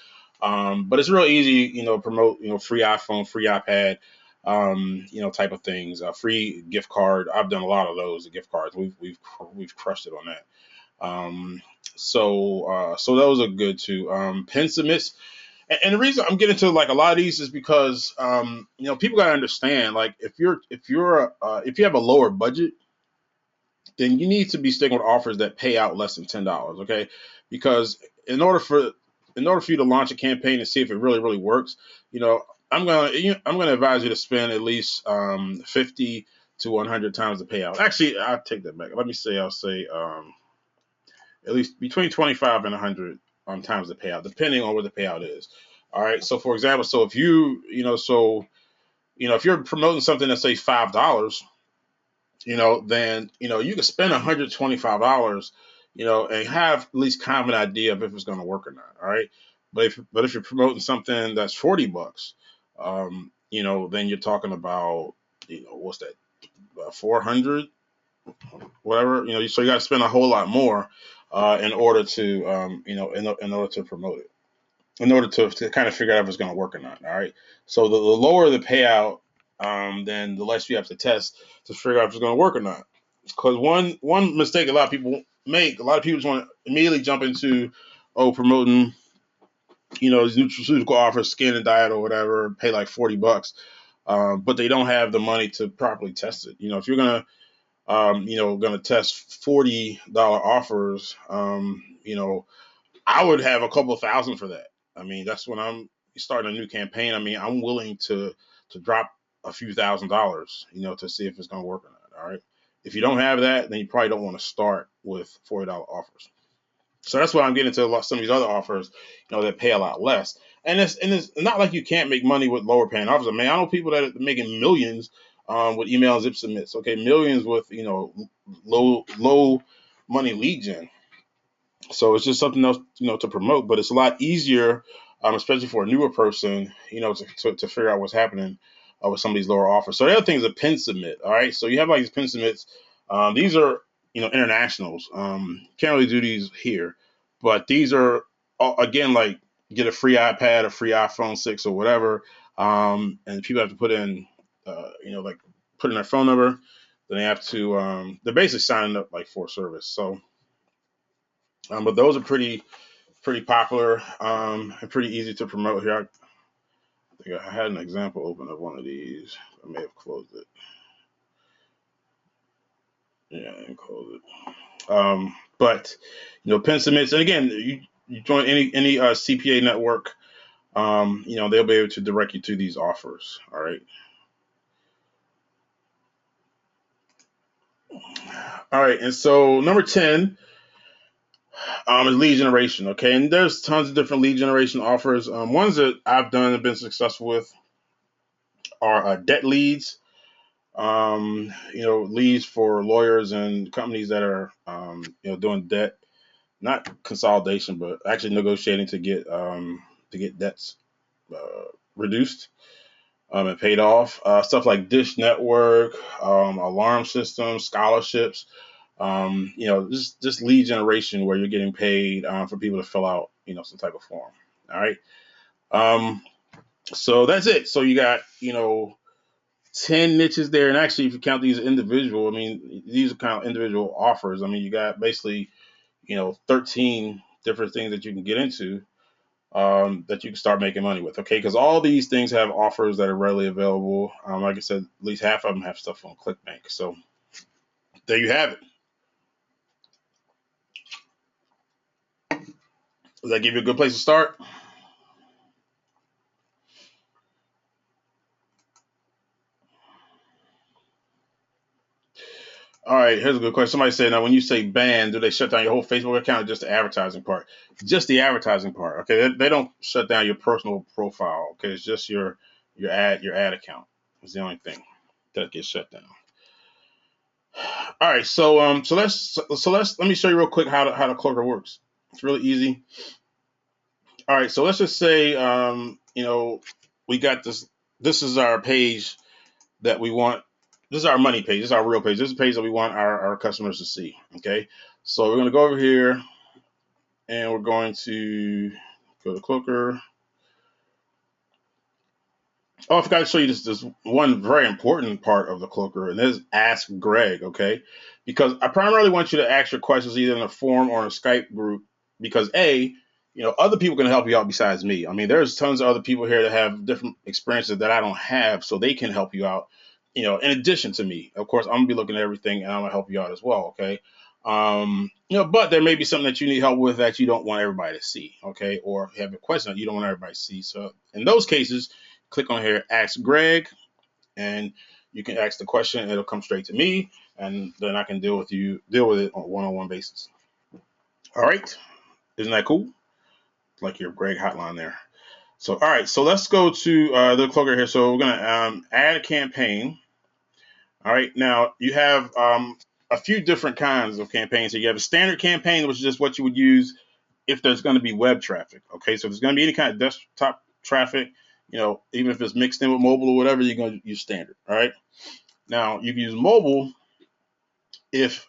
But it's real easy, promote, free iPhone, free iPad, type of things, a free gift card. I've done a lot of those, the gift cards. We've crushed it on that. So those are good too. Pin submits. And the reason I'm getting to like a lot of these is because people gotta understand, like if you have a lower budget, then you need to be sticking with offers that pay out less than $10. Okay, because in order for you to launch a campaign and see if it really works, I'm gonna advise you to spend at least 50 to 100 times the payout. Actually, I'll take that back. I'll say at least between 25 and 100 times the payout, depending on what the payout is. All right. So, for example, so if if you're promoting something that say $5, then you can spend $125, and have at least kind of an idea of if it's going to work or not. All right. But if you're promoting something that's $40, then you're talking about, what's that, 400, whatever, so you got to spend a whole lot more in order to, in order to promote it, in order to kind of figure out if it's going to work or not. All right. So the lower the payout, then the less you have to test to figure out if it's going to work or not. Because one mistake a lot of people make, a lot of people just want to immediately jump into, promoting, these nutraceutical offers, skin and diet or whatever, pay like $40, but they don't have the money to properly test it. If you're gonna test $40 offers, I would have a couple of thousand for that. I mean, that's when I'm starting a new campaign. I mean, I'm willing to drop a few $1,000s, to see if it's going to work or not. All right. If you don't have that, then you probably don't want to start with $40 offers. So that's why I'm getting to some of these other offers, that pay a lot less. And it's not like you can't make money with lower paying offers. I mean, I know people that are making millions with email and zip submits. Okay, millions with low money lead gen. So it's just something else, to promote. But it's a lot easier, especially for a newer person, to figure out what's happening with some of these lower offers. So the other thing is a pin submit. All right, so you have like these pin submits. These are internationals. Can't really do these here, but these are again like get a free iPad, a free iPhone 6 or whatever, and people have to put in, like put in their phone number. Then they have to, they're basically signing up like for service. So, but those are pretty popular, and pretty easy to promote here. I think I had an example open of one of these. I may have closed it. Yeah, I didn't close it. But pin submits, and again, you join any CPA network, they'll be able to direct you to these offers. All right. All right, and so number 10 is lead generation. Okay, and there's tons of different lead generation offers. Ones that I've done and been successful with are debt leads. Leads for lawyers and companies that are, doing debt, not consolidation, but actually negotiating to get debts reduced, and paid off. Stuff like Dish Network, alarm systems, scholarships. Just lead generation where you're getting paid for people to fill out, some type of form. All right. Um, so that's it. So you got, 10 niches there. And actually, if you count these individual, I mean, these are kind of individual offers. I mean, you got basically, 13 different things that you can get into, that you can start making money with. Okay. Because all these things have offers that are readily available. Like I said, at least half of them have stuff on ClickBank. So there you have it. Does that give you a good place to start? All right, here's a good question. Somebody said, now when you say ban, do they shut down your whole Facebook account or just the advertising part? Just the advertising part. Okay, they don't shut down your personal profile. Okay, it's just your ad account. It's the only thing that gets shut down. All right, so let me show you real quick how the Cloaker works. It's really easy. All right, so let's just say, we got this. This is our page that we want. This is our money page. This is our real page. This is a page that we want our customers to see. Okay. So we're going to go over here and we're going to go to Cloaker. Oh, I forgot to show you this one very important part of the Cloaker, and this is Ask Greg. Okay. Because I primarily want you to ask your questions either in a forum or in a Skype group because other people can help you out besides me. I mean, there's tons of other people here that have different experiences that I don't have, so they can help you out. In addition to me, of course, I'm gonna be looking at everything and I'm gonna help you out as well. Okay. But there may be something that you need help with that you don't want everybody to see. Okay. Or have a question that you don't want everybody to see. So in those cases, click on here, ask Greg, and you can ask the question. It'll come straight to me, and then I can deal with it on a one-on-one basis. All right. Isn't that cool? Like your Greg hotline there. So, all right. So let's go to the Cloaker here. So we're going to add a campaign. All right. Now you have a few different kinds of campaigns. So you have a standard campaign, which is just what you would use if there's going to be web traffic. Okay, so if there's going to be any kind of desktop traffic, even if it's mixed in with mobile or whatever, you're going to use standard. All right. Now you can use mobile if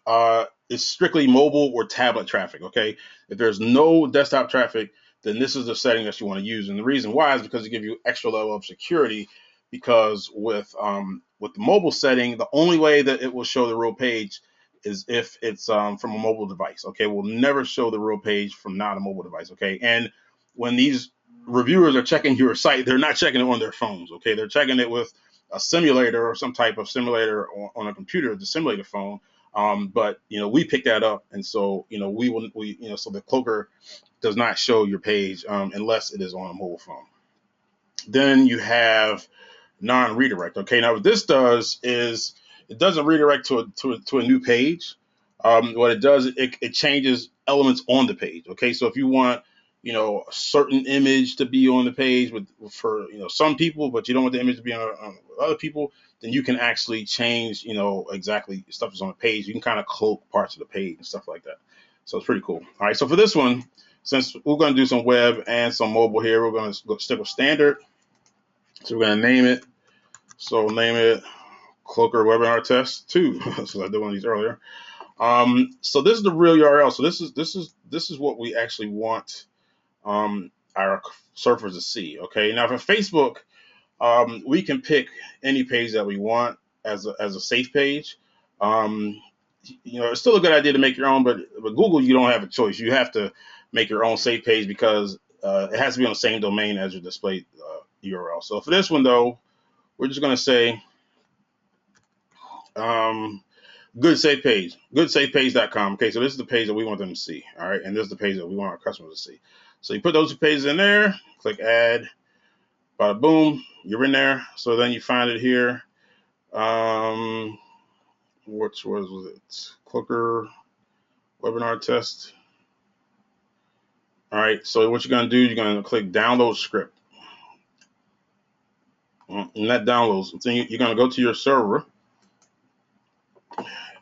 it's strictly mobile or tablet traffic. Okay, if there's no desktop traffic, then this is the setting that you want to use. And the reason why is because it gives you extra level of security. Because with the mobile setting, the only way that it will show the real page is if it's from a mobile device. Okay, we'll never show the real page from not a mobile device. Okay, and when these reviewers are checking your site, they're not checking it on their phones. Okay, they're checking it with a simulator or some type of simulator on a computer to simulate a phone. But we pick that up, and so so the cloaker does not show your page unless it is on a mobile phone. Then you have non-redirect. Okay, now what this does is it doesn't redirect to a new page. What it does, it changes elements on the page. Okay, so if you want a certain image to be on the page for some people, but you don't want the image to be on other people, then you can actually change exactly stuff that's on the page. You can kind of cloak parts of the page and stuff like that. So it's pretty cool. All right, so for this one, since we're going to do some web and some mobile here, we're going to stick with standard. So we're going to name it. So name it Cloaker Webinar Test 2. So I did one of these earlier. So this is the real URL. So this is what we actually want our surfers to see. Okay. Now for Facebook, we can pick any page that we want as a safe page. It's still a good idea to make your own, but with Google, you don't have a choice. You have to make your own safe page because it has to be on the same domain as your display URL. So for this one, though, we're just going to say good safe page, goodsafepage.com. Okay, so this is the page that we want them to see. All right, and this is the page that we want our customers to see. So you put those two pages in there, click add, bada boom, you're in there. So then you find it here. Which was it? Cloaker webinar test. All right, so what you're going to do, you're going to click download script. And that downloads. So you're going to go to your server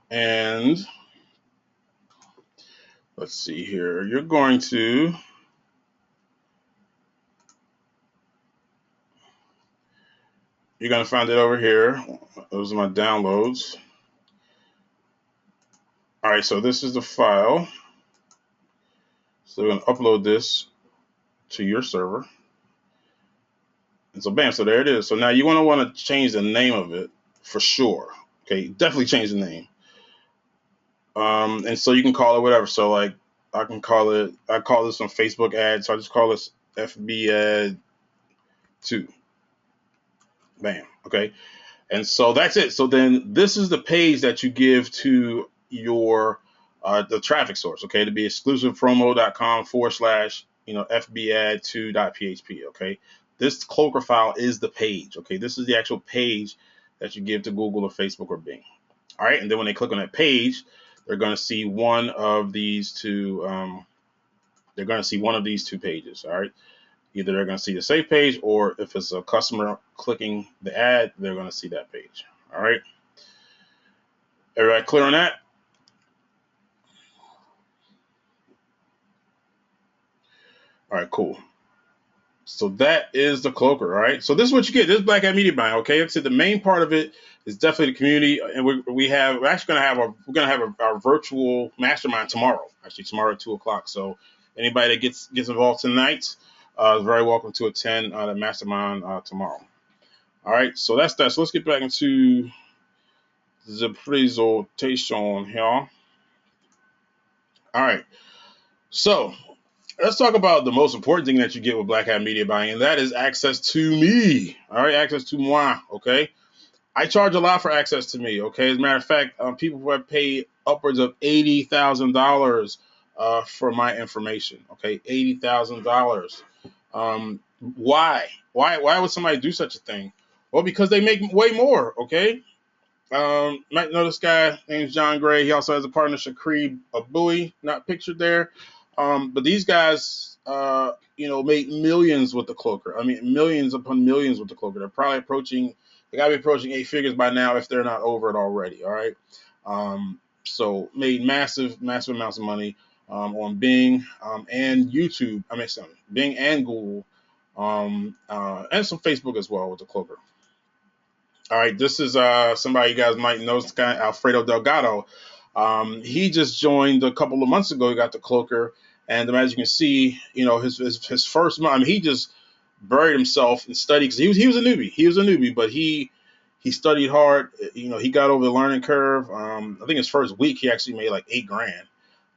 and let's see here. You're going to find it over here. Those are my downloads. All right, so this is the file. So we're going to upload this to your server. And so bam, so there it is. So now you want to change the name of it for sure. Okay, definitely change the name. And so you can call it whatever. So like I call this on Facebook ad. So I just call this FB ad 2. Bam. Okay. And so that's it. So then this is the page that you give to your the traffic source. Okay, to be exclusivepromo.com / FBAd2.php. Okay, this Cloaker file is the page. Okay, this is the actual page that you give to Google or Facebook or Bing. All right, and then when they click on that page, they're going to see one of these two. They're going to see one of these two pages. All right. Either they're going to see the safe page, or if it's a customer clicking the ad, they're going to see that page. All right. Everybody clear on that? All right, cool. So that is the Cloaker. All right. So this is what you get. This is Black Hat Media Buying. Okay. Like I said, the main part of it is definitely the community, and we're actually going to have our virtual mastermind tomorrow. Actually, tomorrow at 2:00. So anybody that gets involved tonight is very welcome to attend the mastermind tomorrow. All right. So that's that. So let's get back into the presentation here. All right. So let's talk about the most important thing that you get with Black Hat Media Buying, and that is access to me. All right, access to moi. Okay, I charge a lot for access to me. Okay, as a matter of fact, people who have paid upwards of $80,000 for my information. Okay, $80,000. Why? Why would somebody do such a thing? Well, because they make way more. Okay. Might know this guy named John Gray. He also has a partner, Shakreeb Abui, not pictured there. But these guys, make millions with the Cloaker. I mean, millions upon millions with the Cloaker. They're probably they got to be approaching 8 figures by now if they're not over it already. All right. So made massive amounts of money on Bing and YouTube. I mean, some Bing and Google, and some Facebook as well with the Cloaker. All right, this is somebody you guys might know. This guy Alfredo Delgado. He just joined a couple of months ago. He got the Cloaker, and as you can see, his first month. I mean, he just buried himself and studied because he was a newbie. He was a newbie, but he studied hard. He got over the learning curve. I think his first week he actually made like 8 grand.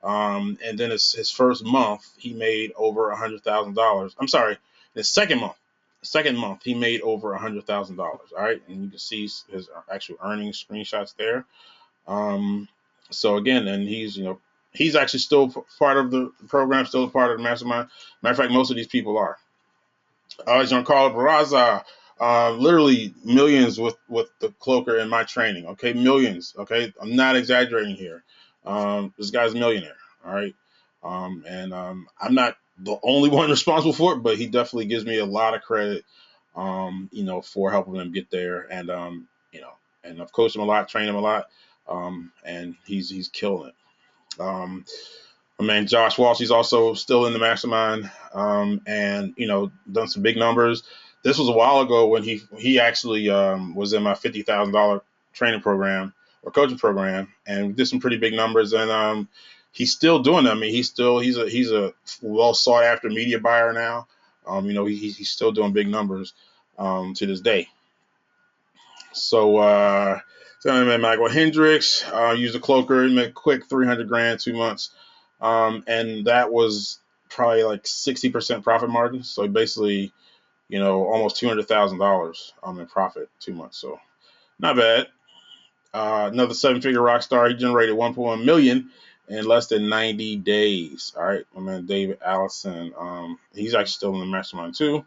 And then his first month he made over $100,000. I'm sorry, his second month he made over $100,000. All right, and you can see his actual earnings screenshots there. So again, and he's actually still part of the program, still a part of the mastermind. Matter of fact, most of these people are. Giancarlo Barraza, literally millions with the Cloaker in my training. Okay, millions. Okay, I'm not exaggerating here. This guy's a millionaire. All right, and I'm not the only one responsible for it, but he definitely gives me a lot of credit. For helping him get there, and and I've coached him a lot, trained him a lot, and he's killing it. My man Josh Walsh, he's also still in the mastermind, and done some big numbers. This was a while ago when he actually was in my $50,000 training program or coaching program, and did some pretty big numbers. And he's still doing that. I mean, he's a well sought after media buyer now. He's still doing big numbers to this day. So, Michael Hendricks used a Cloaker, made a quick 300 grand 2 months. And that was probably like 60% profit margin. So basically, almost $200,000 in profit 2 months. So not bad. Another 7-figure rock star. He generated 1.1 million in less than 90 days. All right, my man David Allison. He's actually still in the mastermind too.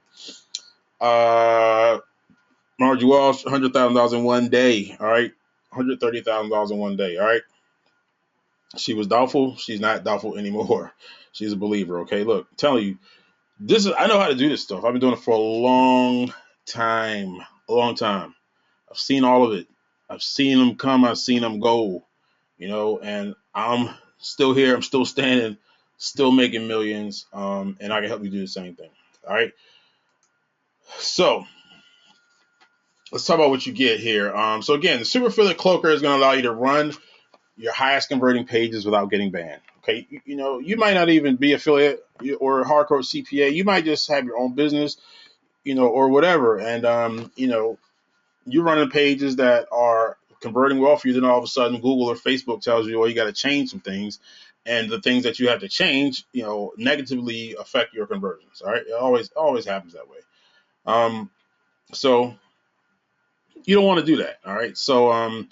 Margie Walsh, $100,000 in one day. All right, $130,000 in one day. All right. She was doubtful. She's not doubtful anymore. She's a believer. Okay, look, I'm telling you, I know how to do this stuff. I've been doing it for a long time. A long time. I've seen all of it. I've seen them come. I've seen them go. And I'm still here. I'm still standing, still making millions. And I can help you do the same thing. All right. So let's talk about what you get here. So again, the Super Affiliate Cloaker is going to allow you to run your highest converting pages without getting banned. Okay, you might not even be affiliate or a hardcore CPA. You might just have your own business, or whatever, and you're running pages that are converting well for you. Then all of a sudden, Google or Facebook tells you, well, you got to change some things, and the things that you have to change, negatively affect your conversions. All right, it always happens that way. So you don't want to do that. All right. So,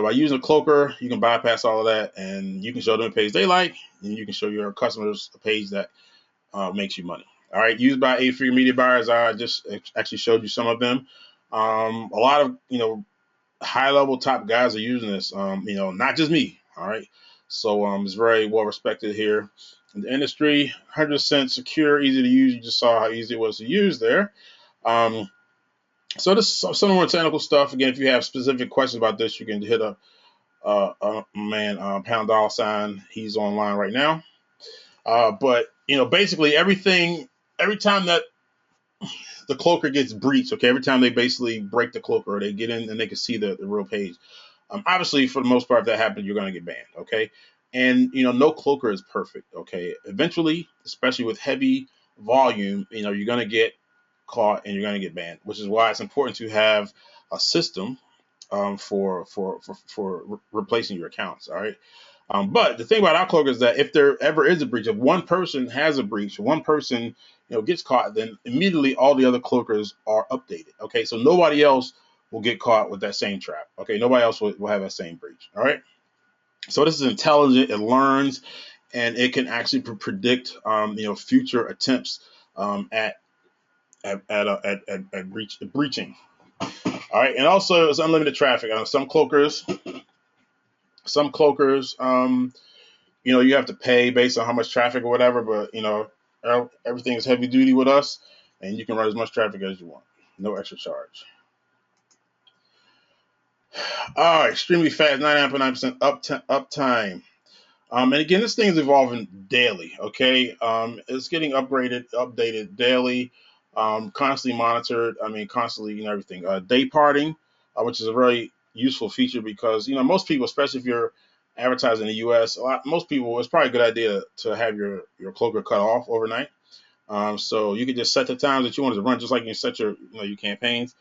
by using a Cloaker, you can bypass all of that, and you can show them a page they like, and you can show your customers a page that makes you money. All right. Used by 8-figure media buyers. I just actually showed you some of them. A lot of, high level top guys are using this, not just me. All right. So, it's very well respected here in the industry. 100% secure, easy to use. You just saw how easy it was to use there. So this is some more technical stuff. Again, if you have specific questions about this, you can hit up Pound Dollar Sign. He's online right now. But basically every time that the Cloaker gets breached, okay, every time they basically break the Cloaker or they get in and they can see the real page. Obviously, for the most part, if that happens, you're going to get banned, okay? And no Cloaker is perfect, okay? Eventually, especially with heavy volume, you're going to get caught and you're going to get banned, which is why it's important to have a system for replacing your accounts. All right. But the thing about our Cloaker is that if there ever is a breach, if one person has a breach, one person gets caught, then immediately all the other Cloakers are updated. Okay, so nobody else will get caught with that same trap. Okay, nobody else will have that same breach. All right. So this is intelligent. It learns, and it can actually predict future attempts at breaching. All right, and also it's unlimited traffic. Some Cloakers, you have to pay based on how much traffic or whatever. But everything is heavy duty with us, and you can run as much traffic as you want, no extra charge. Extremely fast, 99.9% uptime. And again, this thing is evolving daily. Okay, it's getting updated daily, constantly monitored. I mean, constantly, everything. Day parting, which is a very useful feature because most people, especially if you're advertising in the U.S., most people, it's probably a good idea to have your cloaker cut off overnight. So you could just set the times that you want it to run, just like you set your campaigns,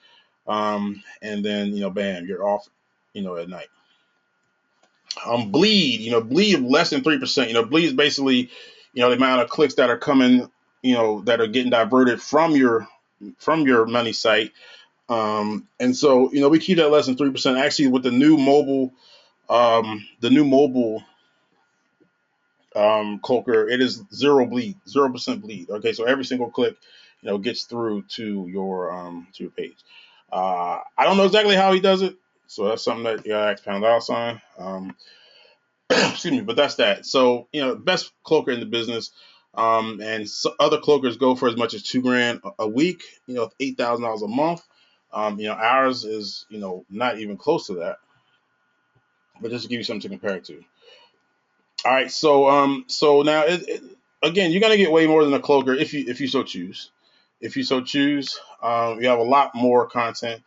and then bam, you're off, at night. Bleed, bleed less than 3%. Bleed is basically, the amount of clicks that are coming, that are getting diverted from your money site. And so, we keep that less than 3%. Actually, with the new mobile cloaker, it is zero bleed, 0% bleed. Okay, so every single click, gets through to your page. I don't know exactly how he does it, so that's something that you gotta ask Pound Dollar Sign. Excuse me, but that's that. So, best cloaker in the business. And so other cloakers go for as much as 2 grand a week, $8,000 a month. Ours is, not even close to that, but just to give you something to compare it to. All right. So now again, you're going to get way more than a cloaker if you so choose. If you so choose, you have a lot more content.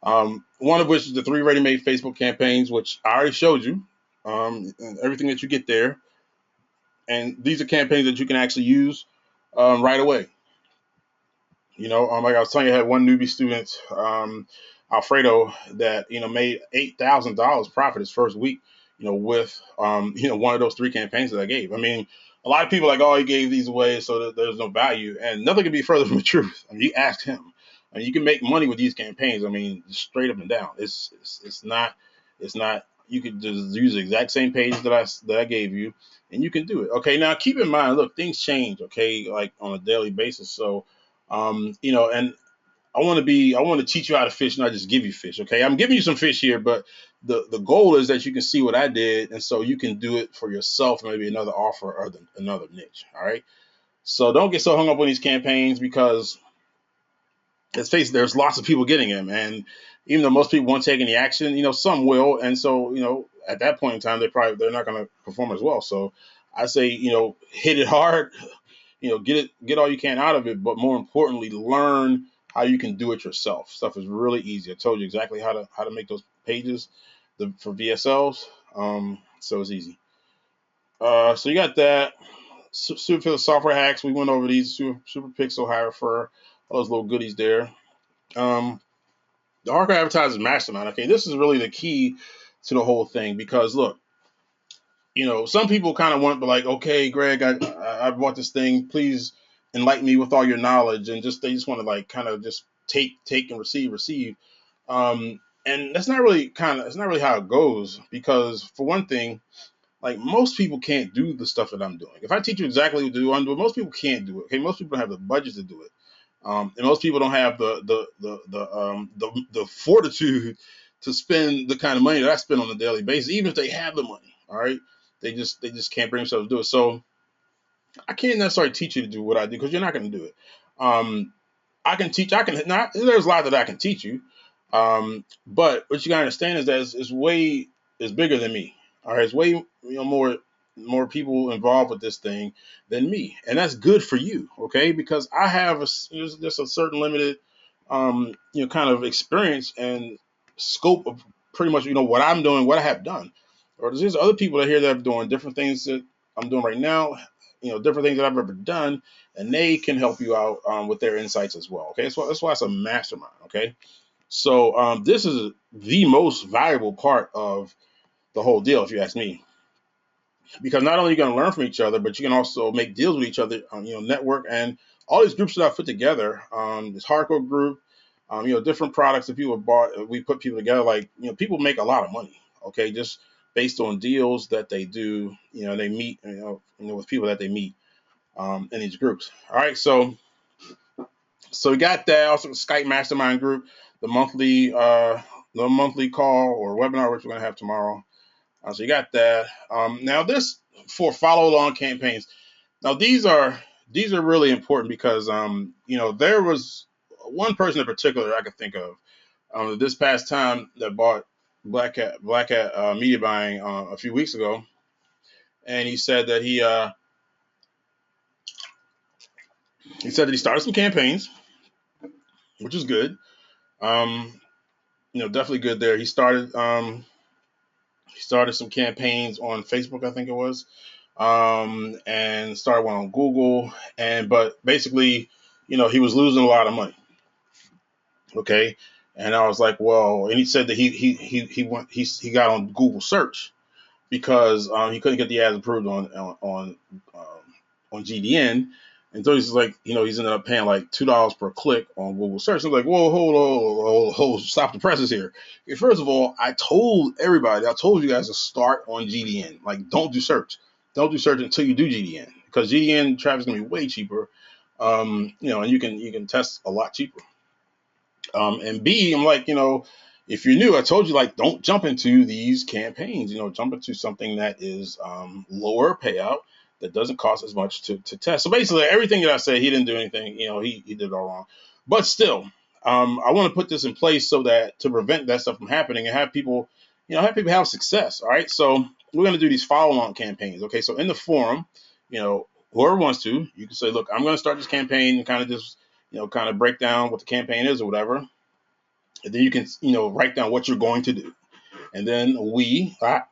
One of which is the 3 ready-made Facebook campaigns, which I already showed you, and everything that you get there. And these are campaigns that you can actually use right away. Like I was telling you, I had one newbie student, Alfredo, that made $8,000 profit his first week. With one of those 3 campaigns that I gave. I mean, a lot of people are like, oh, he gave these away, so that there's no value, and nothing could be further from the truth. I mean, you asked him. I mean, you can make money with these campaigns. I mean, straight up and down. It's not. You could just use the exact same page that I gave you, and you can do it. Okay, now keep in mind, look, things change. Okay, like on a daily basis. So, and I want to teach you how to fish, not just give you fish. Okay, I'm giving you some fish here, but the goal is that you can see what I did, and so you can do it for yourself, maybe another offer or another niche. All right. So don't get so hung up on these campaigns because let's face it, there's lots of people getting them, and even though most people won't take any action, some will, and so at that point in time, they're not going to perform as well. So I say, hit it hard, get all you can out of it, but more importantly, learn how you can do it yourself. Stuff is really easy. I told you exactly how to make those pages for VSLs. So it's easy. So you got that. Super for the software hacks. We went over these super pixel high refer, all those little goodies there. The hardcore advertisers mastermind. Okay, this is really the key to the whole thing because look, some people kind of want, but like, okay, Greg, I bought this thing. Please enlighten me with all your knowledge, and they just want to like kind of just take and receive. And it's not really how it goes because for one thing, like most people can't do the stuff that I'm doing. If I teach you exactly what to do, most people can't do it. Okay, most people don't have the budget to do it. And most people don't have the fortitude to spend the kind of money that I spend on a daily basis, even if they have the money. All right, they just can't bring themselves to do it. So I can't necessarily teach you to do what I do because you're not going to do it. I can teach. I can not. There's a lot that I can teach you. But what you gotta understand is that it's bigger than me. All right, it's way more people involved with this thing than me, and that's good for you. Okay, because I have just a certain limited kind of experience and scope of pretty much what I'm doing, what I have done. Or there's other people that here that are doing different things that I'm doing right now. Different things that I've ever done, and they can help you out with their insights as well. Okay, that's why it's a mastermind. Okay, so this is the most valuable part of the whole deal, if you ask me, because not only are you going to learn from each other, but you can also make deals with each other, network, and all these groups that I put together. This hardcore group, different products that people have bought. We put people together, like people make a lot of money. Okay, just based on deals that they do. They meet, with people that they meet in these groups. All right, so we got that. Also, the Skype Mastermind group, the monthly call or webinar, which we're gonna have tomorrow. So you got that. Now this for follow along campaigns. Now these are really important because there was one person in particular I could think of this past time that bought Black Hat Media Buying a few weeks ago, and he said that he started some campaigns, which is good. Um, definitely good there. He started some campaigns on Facebook, I think it was, and started one on Google, but basically, he was losing a lot of money. Okay, and I was like, well, and he said that he got on Google search because he couldn't get the ads approved on GDN. And so he's like, he's ended up paying like $2 per click on Google search. I'm like, whoa, hold, stop the presses here. Okay, first of all, I told you guys to start on GDN. Like, don't do search. Don't do search until you do GDN because GDN traffic is gonna be way cheaper. And you can test a lot cheaper. And B, I'm like, if you're new, I told you, like, don't jump into these campaigns. Jump into something that is lower payout that doesn't cost as much to test. So basically, everything that I said, he didn't do anything. He did it all wrong. But still, I want to put this in place so that to prevent that stuff from happening and have people, have success. All right. So we're going to do these follow-on campaigns. Okay. So in the forum, whoever wants to, you can say, look, I'm going to start this campaign and kind of just, kind of break down what the campaign is or whatever. And then you can, write down what you're going to do. And then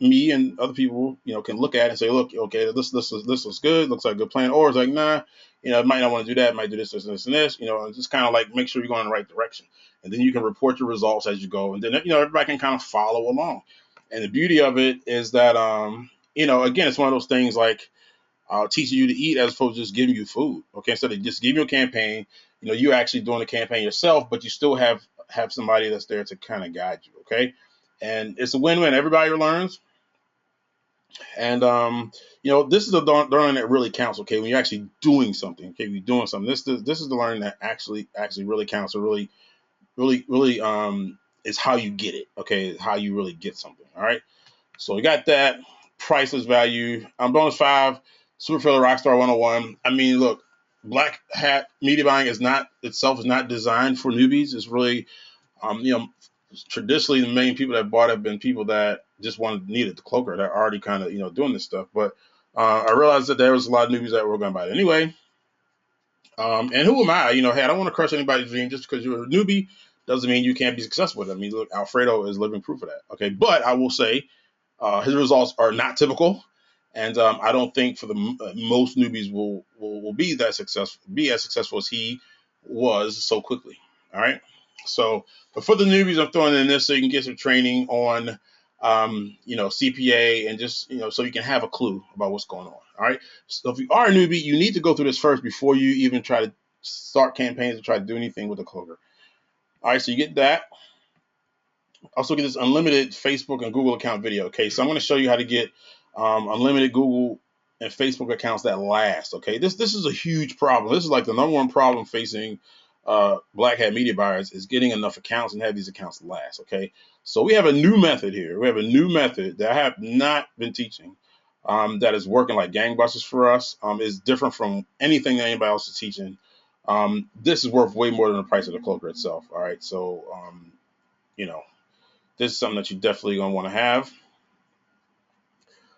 me and other people, can look at it and say, look, okay, this looks good, looks like a good plan. Or it's like, nah, it might not want to do that, might do this, and this, and just kind of like make sure you're going in the right direction. And then you can report your results as you go. And then, everybody can kind of follow along. And the beauty of it is that, again, it's one of those things like, teaching you to eat as opposed to just giving you food. Okay, instead of just giving you a campaign, you're actually doing the campaign yourself, but you still have somebody that's there to kind of guide you. Okay, and it's a win-win. Everybody learns, and this is the learning that really counts. Okay, when you're actually doing something. Okay, you're doing something. This is the learning that actually really counts. Or really is how you get it. Okay, how you really get something. All right. So we got that priceless value. Bonus 5, Super Filler Rockstar 101. I mean, look, Black Hat Media Buying is not designed for newbies. It's really, traditionally the main people that bought have been people that just needed the cloaker. They're already kind of, doing this stuff. But I realized that there was a lot of newbies that were going to buy it anyway. And who am I? Hey, I don't want to crush anybody's dream just because you're a newbie doesn't mean you can't be successful with it. I mean, look, Alfredo is living proof of that. Okay, but I will say, his results are not typical, and I don't think for the most newbies will be as successful as he was so quickly. All right. So, but for the newbies, I'm throwing in this so you can get some training on, CPA and just so you can have a clue about what's going on. All right. So if you are a newbie, you need to go through this first before you even try to start campaigns or try to do anything with the cloaker. All right. So you get that. Also get this unlimited Facebook and Google account video. Okay, so I'm going to show you how to get unlimited Google and Facebook accounts that last. Okay, this is a huge problem. This is like the number one problem facing Black Hat Media buyers is getting enough accounts and have these accounts last. Okay, so we have a new method here. We have a new method that I have not been teaching that is working like gangbusters for us. Is different from anything that anybody else is teaching. This is worth way more than the price of the cloaker itself. All right, so this is something that you definitely going to want to have.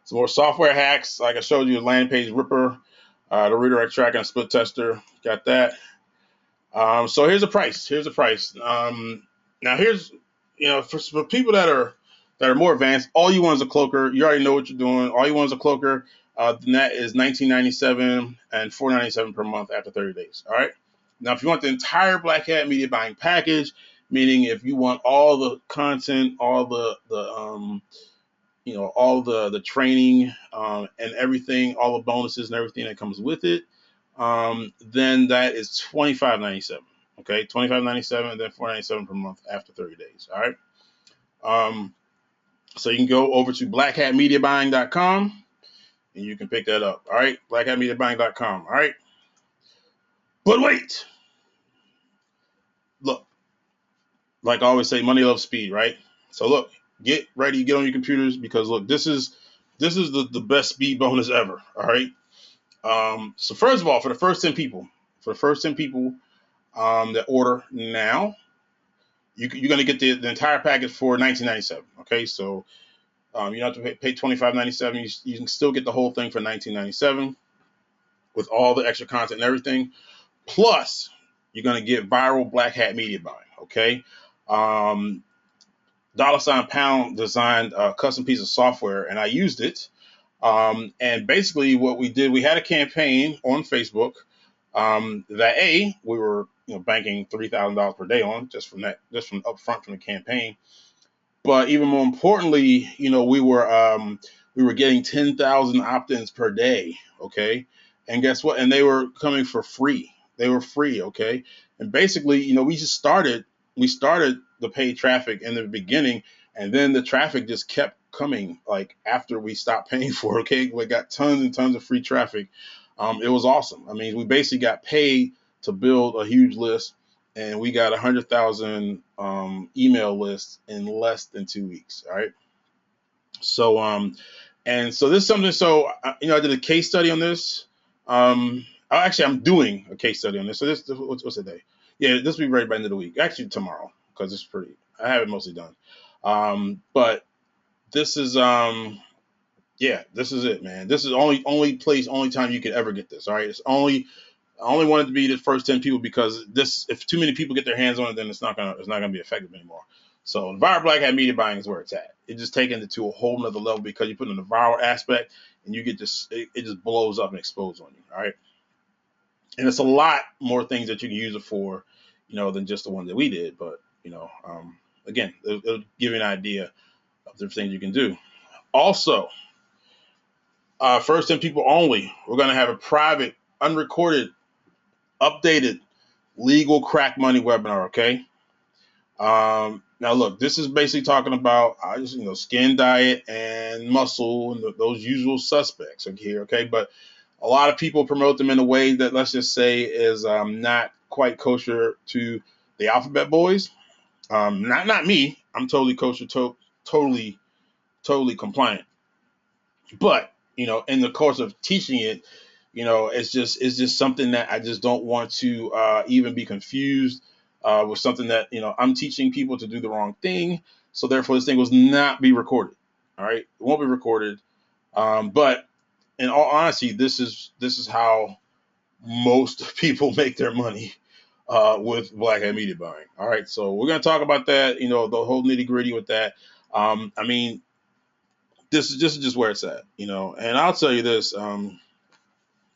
Some more software hacks. Like I showed you, landing page ripper, the redirect tracker and split tester. Got that. So here's the price. Now here's, for people that are more advanced, all you want is a cloaker. You already know what you're doing. All you want is a cloaker. Then that is $19.97 and $4.97 per month after 30 days. All right. Now, if you want the entire Black Hat Media Buying package, meaning if you want all the content, all the training and everything, all the bonuses and everything that comes with it, then that is $25.97. Okay, $25.97 and then $4.97 per month after 30 days. All right. So you can go over to blackhatmediabuying.com and you can pick that up. All right, blackhatmediabuying.com. All right. But wait. Look, like I always say, money loves speed, right? So look, get ready, get on your computers because look, this is the best speed bonus ever. All right. So first of all, for the first 10 people that order now, you're going to get the entire package for $19.97. Okay, so you don't have to pay $25.97. You can still get the whole thing for $19.97 with all the extra content and everything. Plus, you're going to get viral Black Hat media buying. Okay, um, $Pound designed a custom piece of software, and I used it. And basically, what we did, we had a campaign on Facebook that we were banking $3,000 per day on just from upfront from the campaign. But even more importantly, we were getting 10,000 opt-ins per day. Okay, and guess what? And they were coming for free. They were free. Okay, and basically, we started the paid traffic in the beginning, and then the traffic just kept coming. Like after we stopped paying for it. Okay, we got tons and tons of free traffic. It was awesome. I mean, we basically got paid to build a huge list, and we got 100,000 email lists in less than 2 weeks. All right. So and so this is something. So I did a case study on this. I'm doing a case study on this. So what's the day? Yeah, this will be ready by the end of the week. Actually, tomorrow because it's pretty. I have it mostly done. But this is yeah, this is it, man. This is only time you could ever get this. All right, I only wanted to be the first 10 people because if too many people get their hands on it, then it's not gonna be effective anymore. So viral Black Hat media buying is where it's at. It just taking it to a whole nother level because you put in the viral aspect and you get this, it just blows up and explodes on you. All right. And it's a lot more things that you can use it for, than just the one that we did. But, again, it'll give you an idea of the things you can do. Also, first 10 people only, we're going to have a private, unrecorded, updated legal crack money webinar. Okay. Now look, this is basically talking about skin diet and muscle and those usual suspects. Okay, but a lot of people promote them in a way that, let's just say, is not quite kosher to the Alphabet Boys. Not me. I'm totally kosher, totally compliant. But in the course of teaching it, it's just something that I just don't want to even be confused with something that I'm teaching people to do the wrong thing. So therefore, this thing will not be recorded. All right, it won't be recorded. But in all honesty, this is how most people make their money with Black Hat media buying. All right, so we're gonna talk about that. The whole nitty gritty with that. I mean, this is just where it's at. And I'll tell you this. And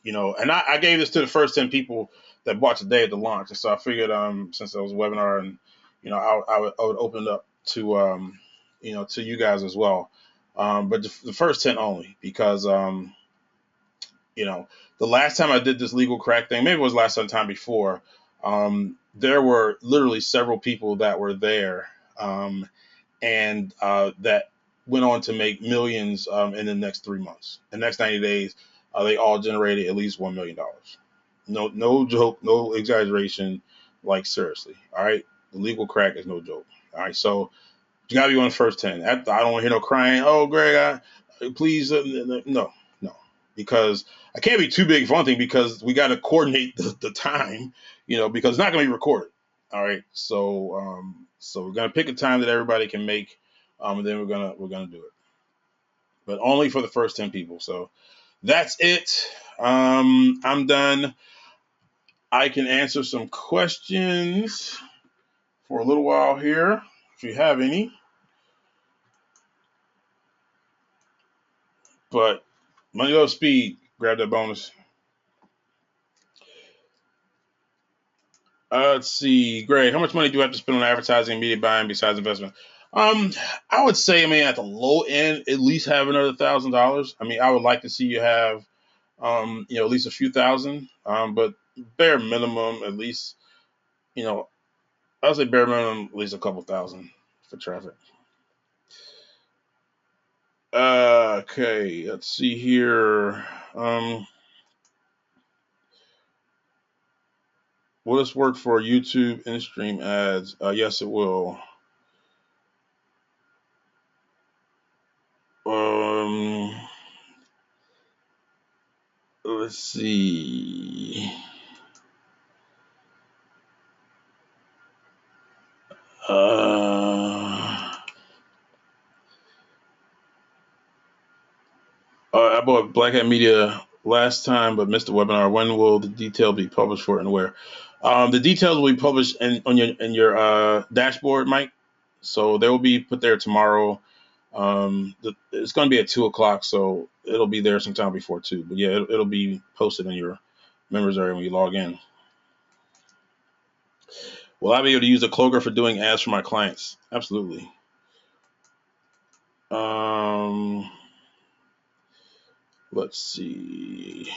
I gave this to the first 10 people that bought today at the launch. And so I figured, since it was a webinar, and I would open it up to to you guys as well. But the first 10 only, because the last time I did this legal crack thing, maybe it was last time before, there were literally several people that were there, and that went on to make millions in the next 3 months. The next 90 days, they all generated at least $1 million. No joke, no exaggeration. Like seriously, all right. The legal crack is no joke. All right, so you gotta be one of the first 10. I don't want to hear no crying. Oh, Greg, please, no, because I can't be too big for one thing because we got to coordinate the time, because it's not gonna be recorded. All right, so we're gonna pick a time that everybody can make, and then we're gonna do it, but only for the first 10 people. So that's it. I'm done. I can answer some questions for a little while here if you have any. But money, love, speed. Grab that bonus. Let's see, Greg. How much money do you have to spend on advertising and media buying besides investment? I would say, at the low end, at least have another $1,000. I would like to see you have, at least a few thousand. But bare minimum, at least, I would say bare minimum, at least a couple thousand for traffic. Okay, let's see here. Will this work for YouTube in-stream ads? Yes, it will. Let's see. Black Hat Media last time, but missed the webinar. When will the detail be published for it and where? The details will be published on your dashboard, Mike. So they will be put there tomorrow. It's going to be at 2 o'clock, so it'll be there sometime before 2. But yeah, it'll be posted in your members area when you log in. Will I be able to use a Cloaker for doing ads for my clients? Absolutely. Let's see.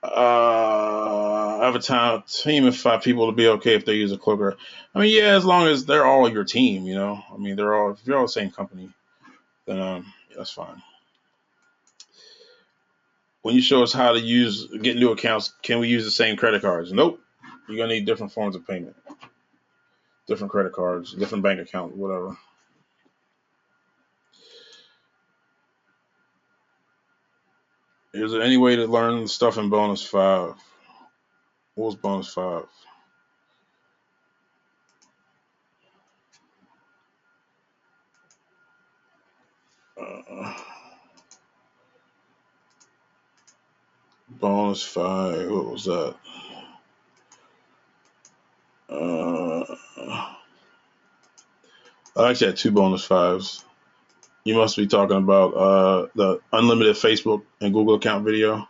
I have a team of 5 people to be okay if they use a Cloaker. I mean, yeah, as long as they're all your team, you know. I mean, if you're all the same company, then yeah, that's fine. When you show us how to get new accounts, can we use the same credit cards? Nope. You're gonna need different forms of payment, different credit cards, different bank accounts, whatever. Is there any way to learn stuff in bonus 5? What was bonus 5? Bonus 5. What was that? I actually had 2 bonus 5s. You must be talking about the unlimited Facebook and Google account video.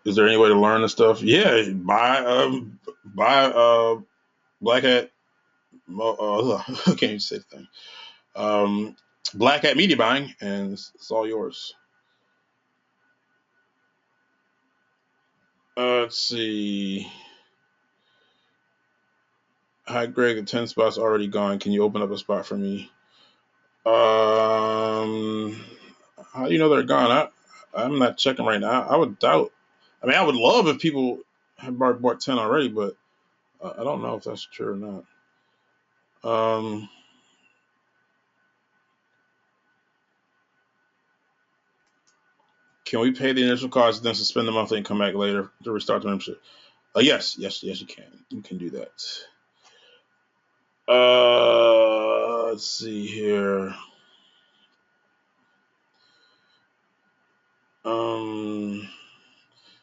Is there any way to learn this stuff? Yeah, buy Black Hat. I can't even say the thing. Black Hat Media Buying, and it's all yours. Let's see. Hi, Greg. The 10 spot's already gone. Can you open up a spot for me? How do you know they're gone? I'm not checking right now. I would doubt. I mean, I would love if people had bought 10 already, but I don't know if that's true or not. Can we pay the initial cost, then suspend the monthly and come back later to restart the membership? Yes, you can. You can do that. Let's see here.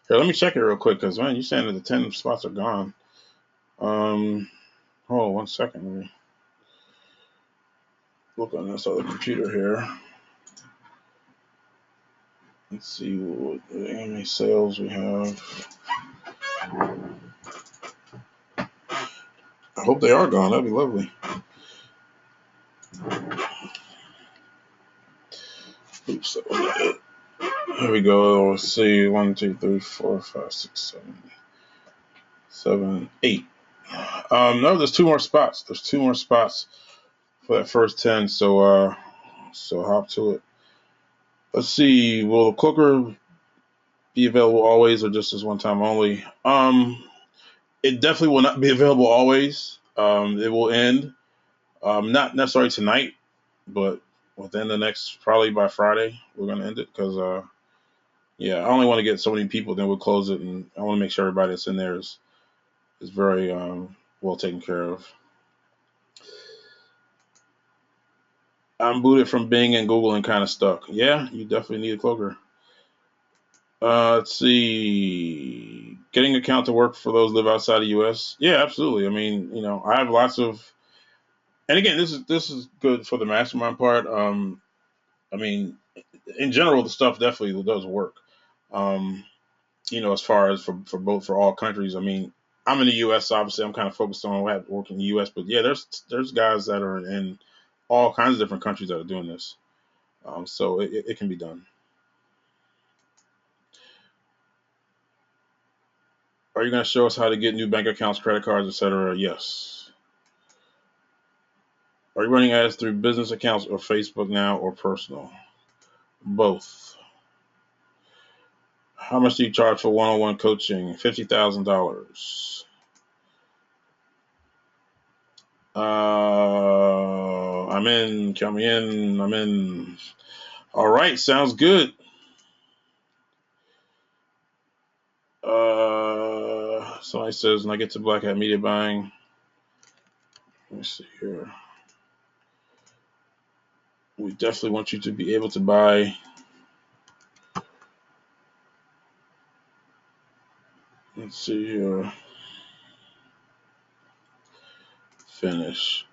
Here, let me check it real quick, because man, you're saying that the 10 spots are gone. Hold on 1 second. Let me look on this other computer here. Let's see how many sales we have. I hope they are gone. That'd be lovely. Oops, that wasn't it. Here we go. Let's see. 1, 2, 3, 4, 5, 6, 7, 8. No, there's 2 more spots. There's 2 more spots for that first 10. So hop to it. Let's see. Will the Cloaker be available always or just as one time only? It definitely will not be available always. It will end. Not necessarily tonight, but within the next, probably by Friday, we're gonna end it because yeah, I only want to get so many people, then we'll close it, and I want to make sure everybody that's in there is very well taken care of. I'm booted from Bing and Google and kind of stuck. Yeah, you definitely need a Cloaker. Let's see. Getting an account to work for those who live outside the U.S. Yeah, absolutely. I mean, you know, I have lots of, and again, this is good for the mastermind part. I mean, in general, the stuff definitely does work. Um, you know, as far as for all countries. I mean, I'm in the U.S., so obviously I'm kind of focused on what work in the U.S. But yeah, there's guys that are in all kinds of different countries that are doing this. So it can be done. Are you going to show us how to get new bank accounts, credit cards, etc.? Yes. Are you running ads through business accounts or Facebook now or personal? Both. How much do you charge for one-on-one coaching? $50,000. I'm in. Count me in. I'm in. All right, sounds good. Somebody says when I get to Black Hat Media Buying. Let me see here. we definitely want you to be able to buy. Let's see here. Finish.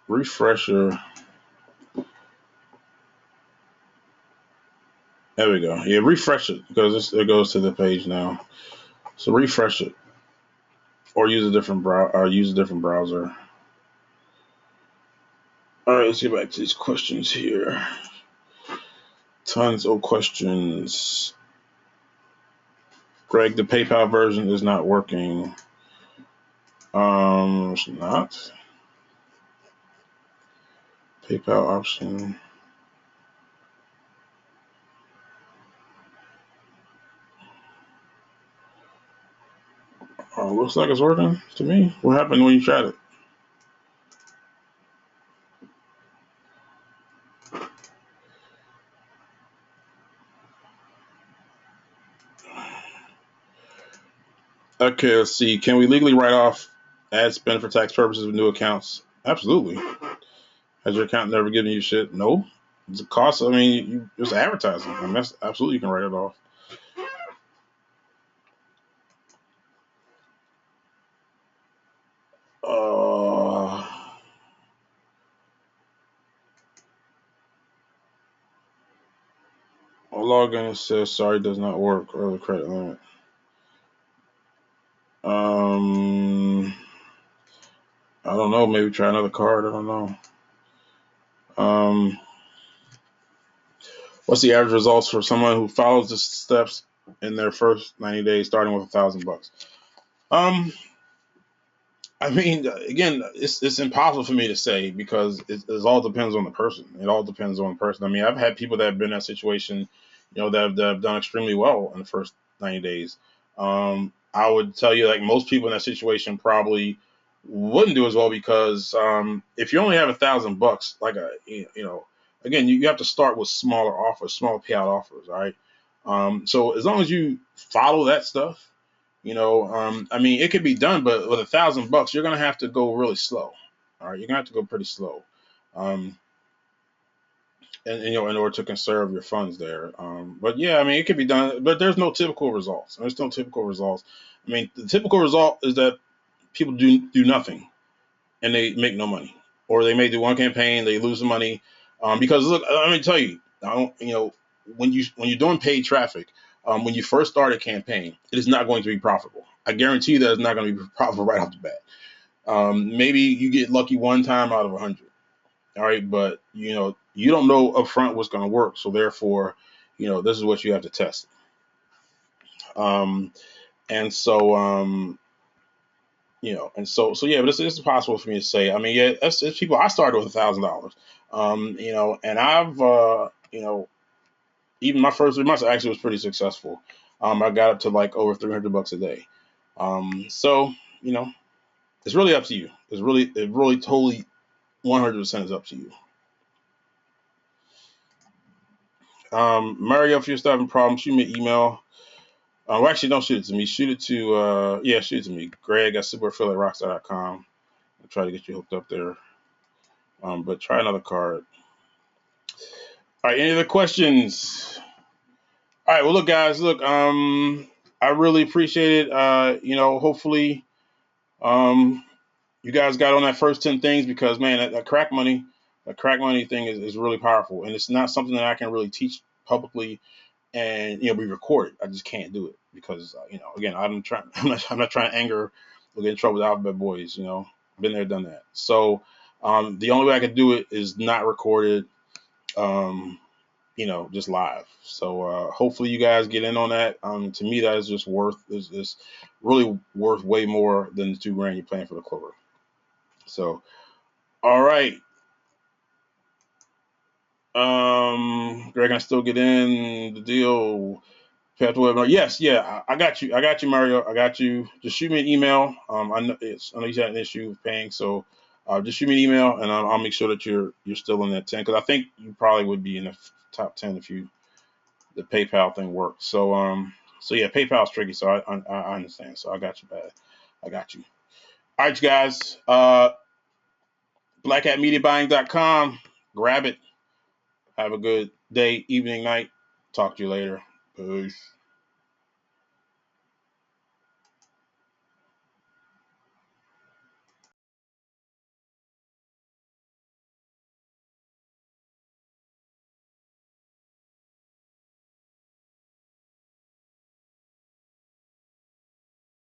Refresher. There we go. Yeah, refresh it because it goes to the page now. So refresh it, or use a different browser. All right, let's get back to these questions here. Tons of questions. Greg, the PayPal version is not working. It's not. PayPal option. Oh, looks like it's working to me. What happened when you tried it? Okay, let's see. Can we legally write off ad spend for tax purposes with new accounts? Absolutely. Has your account never given you shit? No. It's a cost. I mean, it's advertising. I mean, that's absolutely you can write it off. I'll log in and says sorry does not work or the credit limit. I don't know. Maybe try another card. I don't know. What's the average results for someone who follows the steps in their first 90 days, starting with $1,000? I mean, again, it's impossible for me to say because it all depends on the person. It all depends on the person. I mean, I've had people that have been in that situation, that have done extremely well in the first 90 days. I would tell you, like most people in that situation probably wouldn't do as well because if you only have $1,000, like again, you have to start with smaller offers, smaller payout offers, all right? So as long as you follow that stuff, I mean, it could be done, but with $1,000, you're gonna have to go really slow. All right, you're gonna have to go pretty slow, um, and in order to conserve your funds there. But yeah, I mean, it could be done, but there's no typical results. There's no typical results. I mean, the typical result is that people do nothing and they make no money, or they may do one campaign, they lose the money, because look, let me tell you, I don't, when you're doing paid traffic, when you first start a campaign, it is not going to be profitable. I guarantee you that it's not going to be profitable right off the bat. Maybe you get lucky one time out of 100. All right, but you don't know upfront what's going to work, so therefore, this is what you have to test. Um, and so so yeah, but it's possible for me to say. I mean, yeah, it's people. I started with $1,000, and I've even my first 3 months actually was pretty successful. I got up to like over $300 a day. So it's really up to you. It really totally 100% is up to you. Mario, if you're still having problems, shoot me an email. Well, actually, don't shoot it to me. Shoot it to shoot it to me. Greg at superphil@rockstar.com. I'll try to get you hooked up there. But try another card. All right, any other questions? All right, well, look, guys, I really appreciate it. Hopefully, um, you guys got on that first 10 things because, man, that crack money thing is really powerful, and it's not something that I can really teach publicly and be recorded. I just can't do it because, again, I'm not trying to anger or get in trouble with Alphabet Boys. Been there, done that. So, the only way I could do it is not recorded. Just live. So hopefully you guys get in on that. To me, that is just is really worth way more than the $2,000 you're paying for the Clover. So, all right. Greg, I still get in the deal. Webinar. Yes, yeah, I got you. I got you, Mario. I got you. Just shoot me an email. I know you had an issue with paying, so just shoot me an email, and I'll make sure that you're still in that 10 because I think you probably would be in the top 10 if you the PayPal thing works. So yeah, PayPal's tricky. So I understand. So I got you, bad. I got you. All right, you guys. BlackHatMediaBuying.com. Grab it. Have a good day, evening, night. Talk to you later. Peace.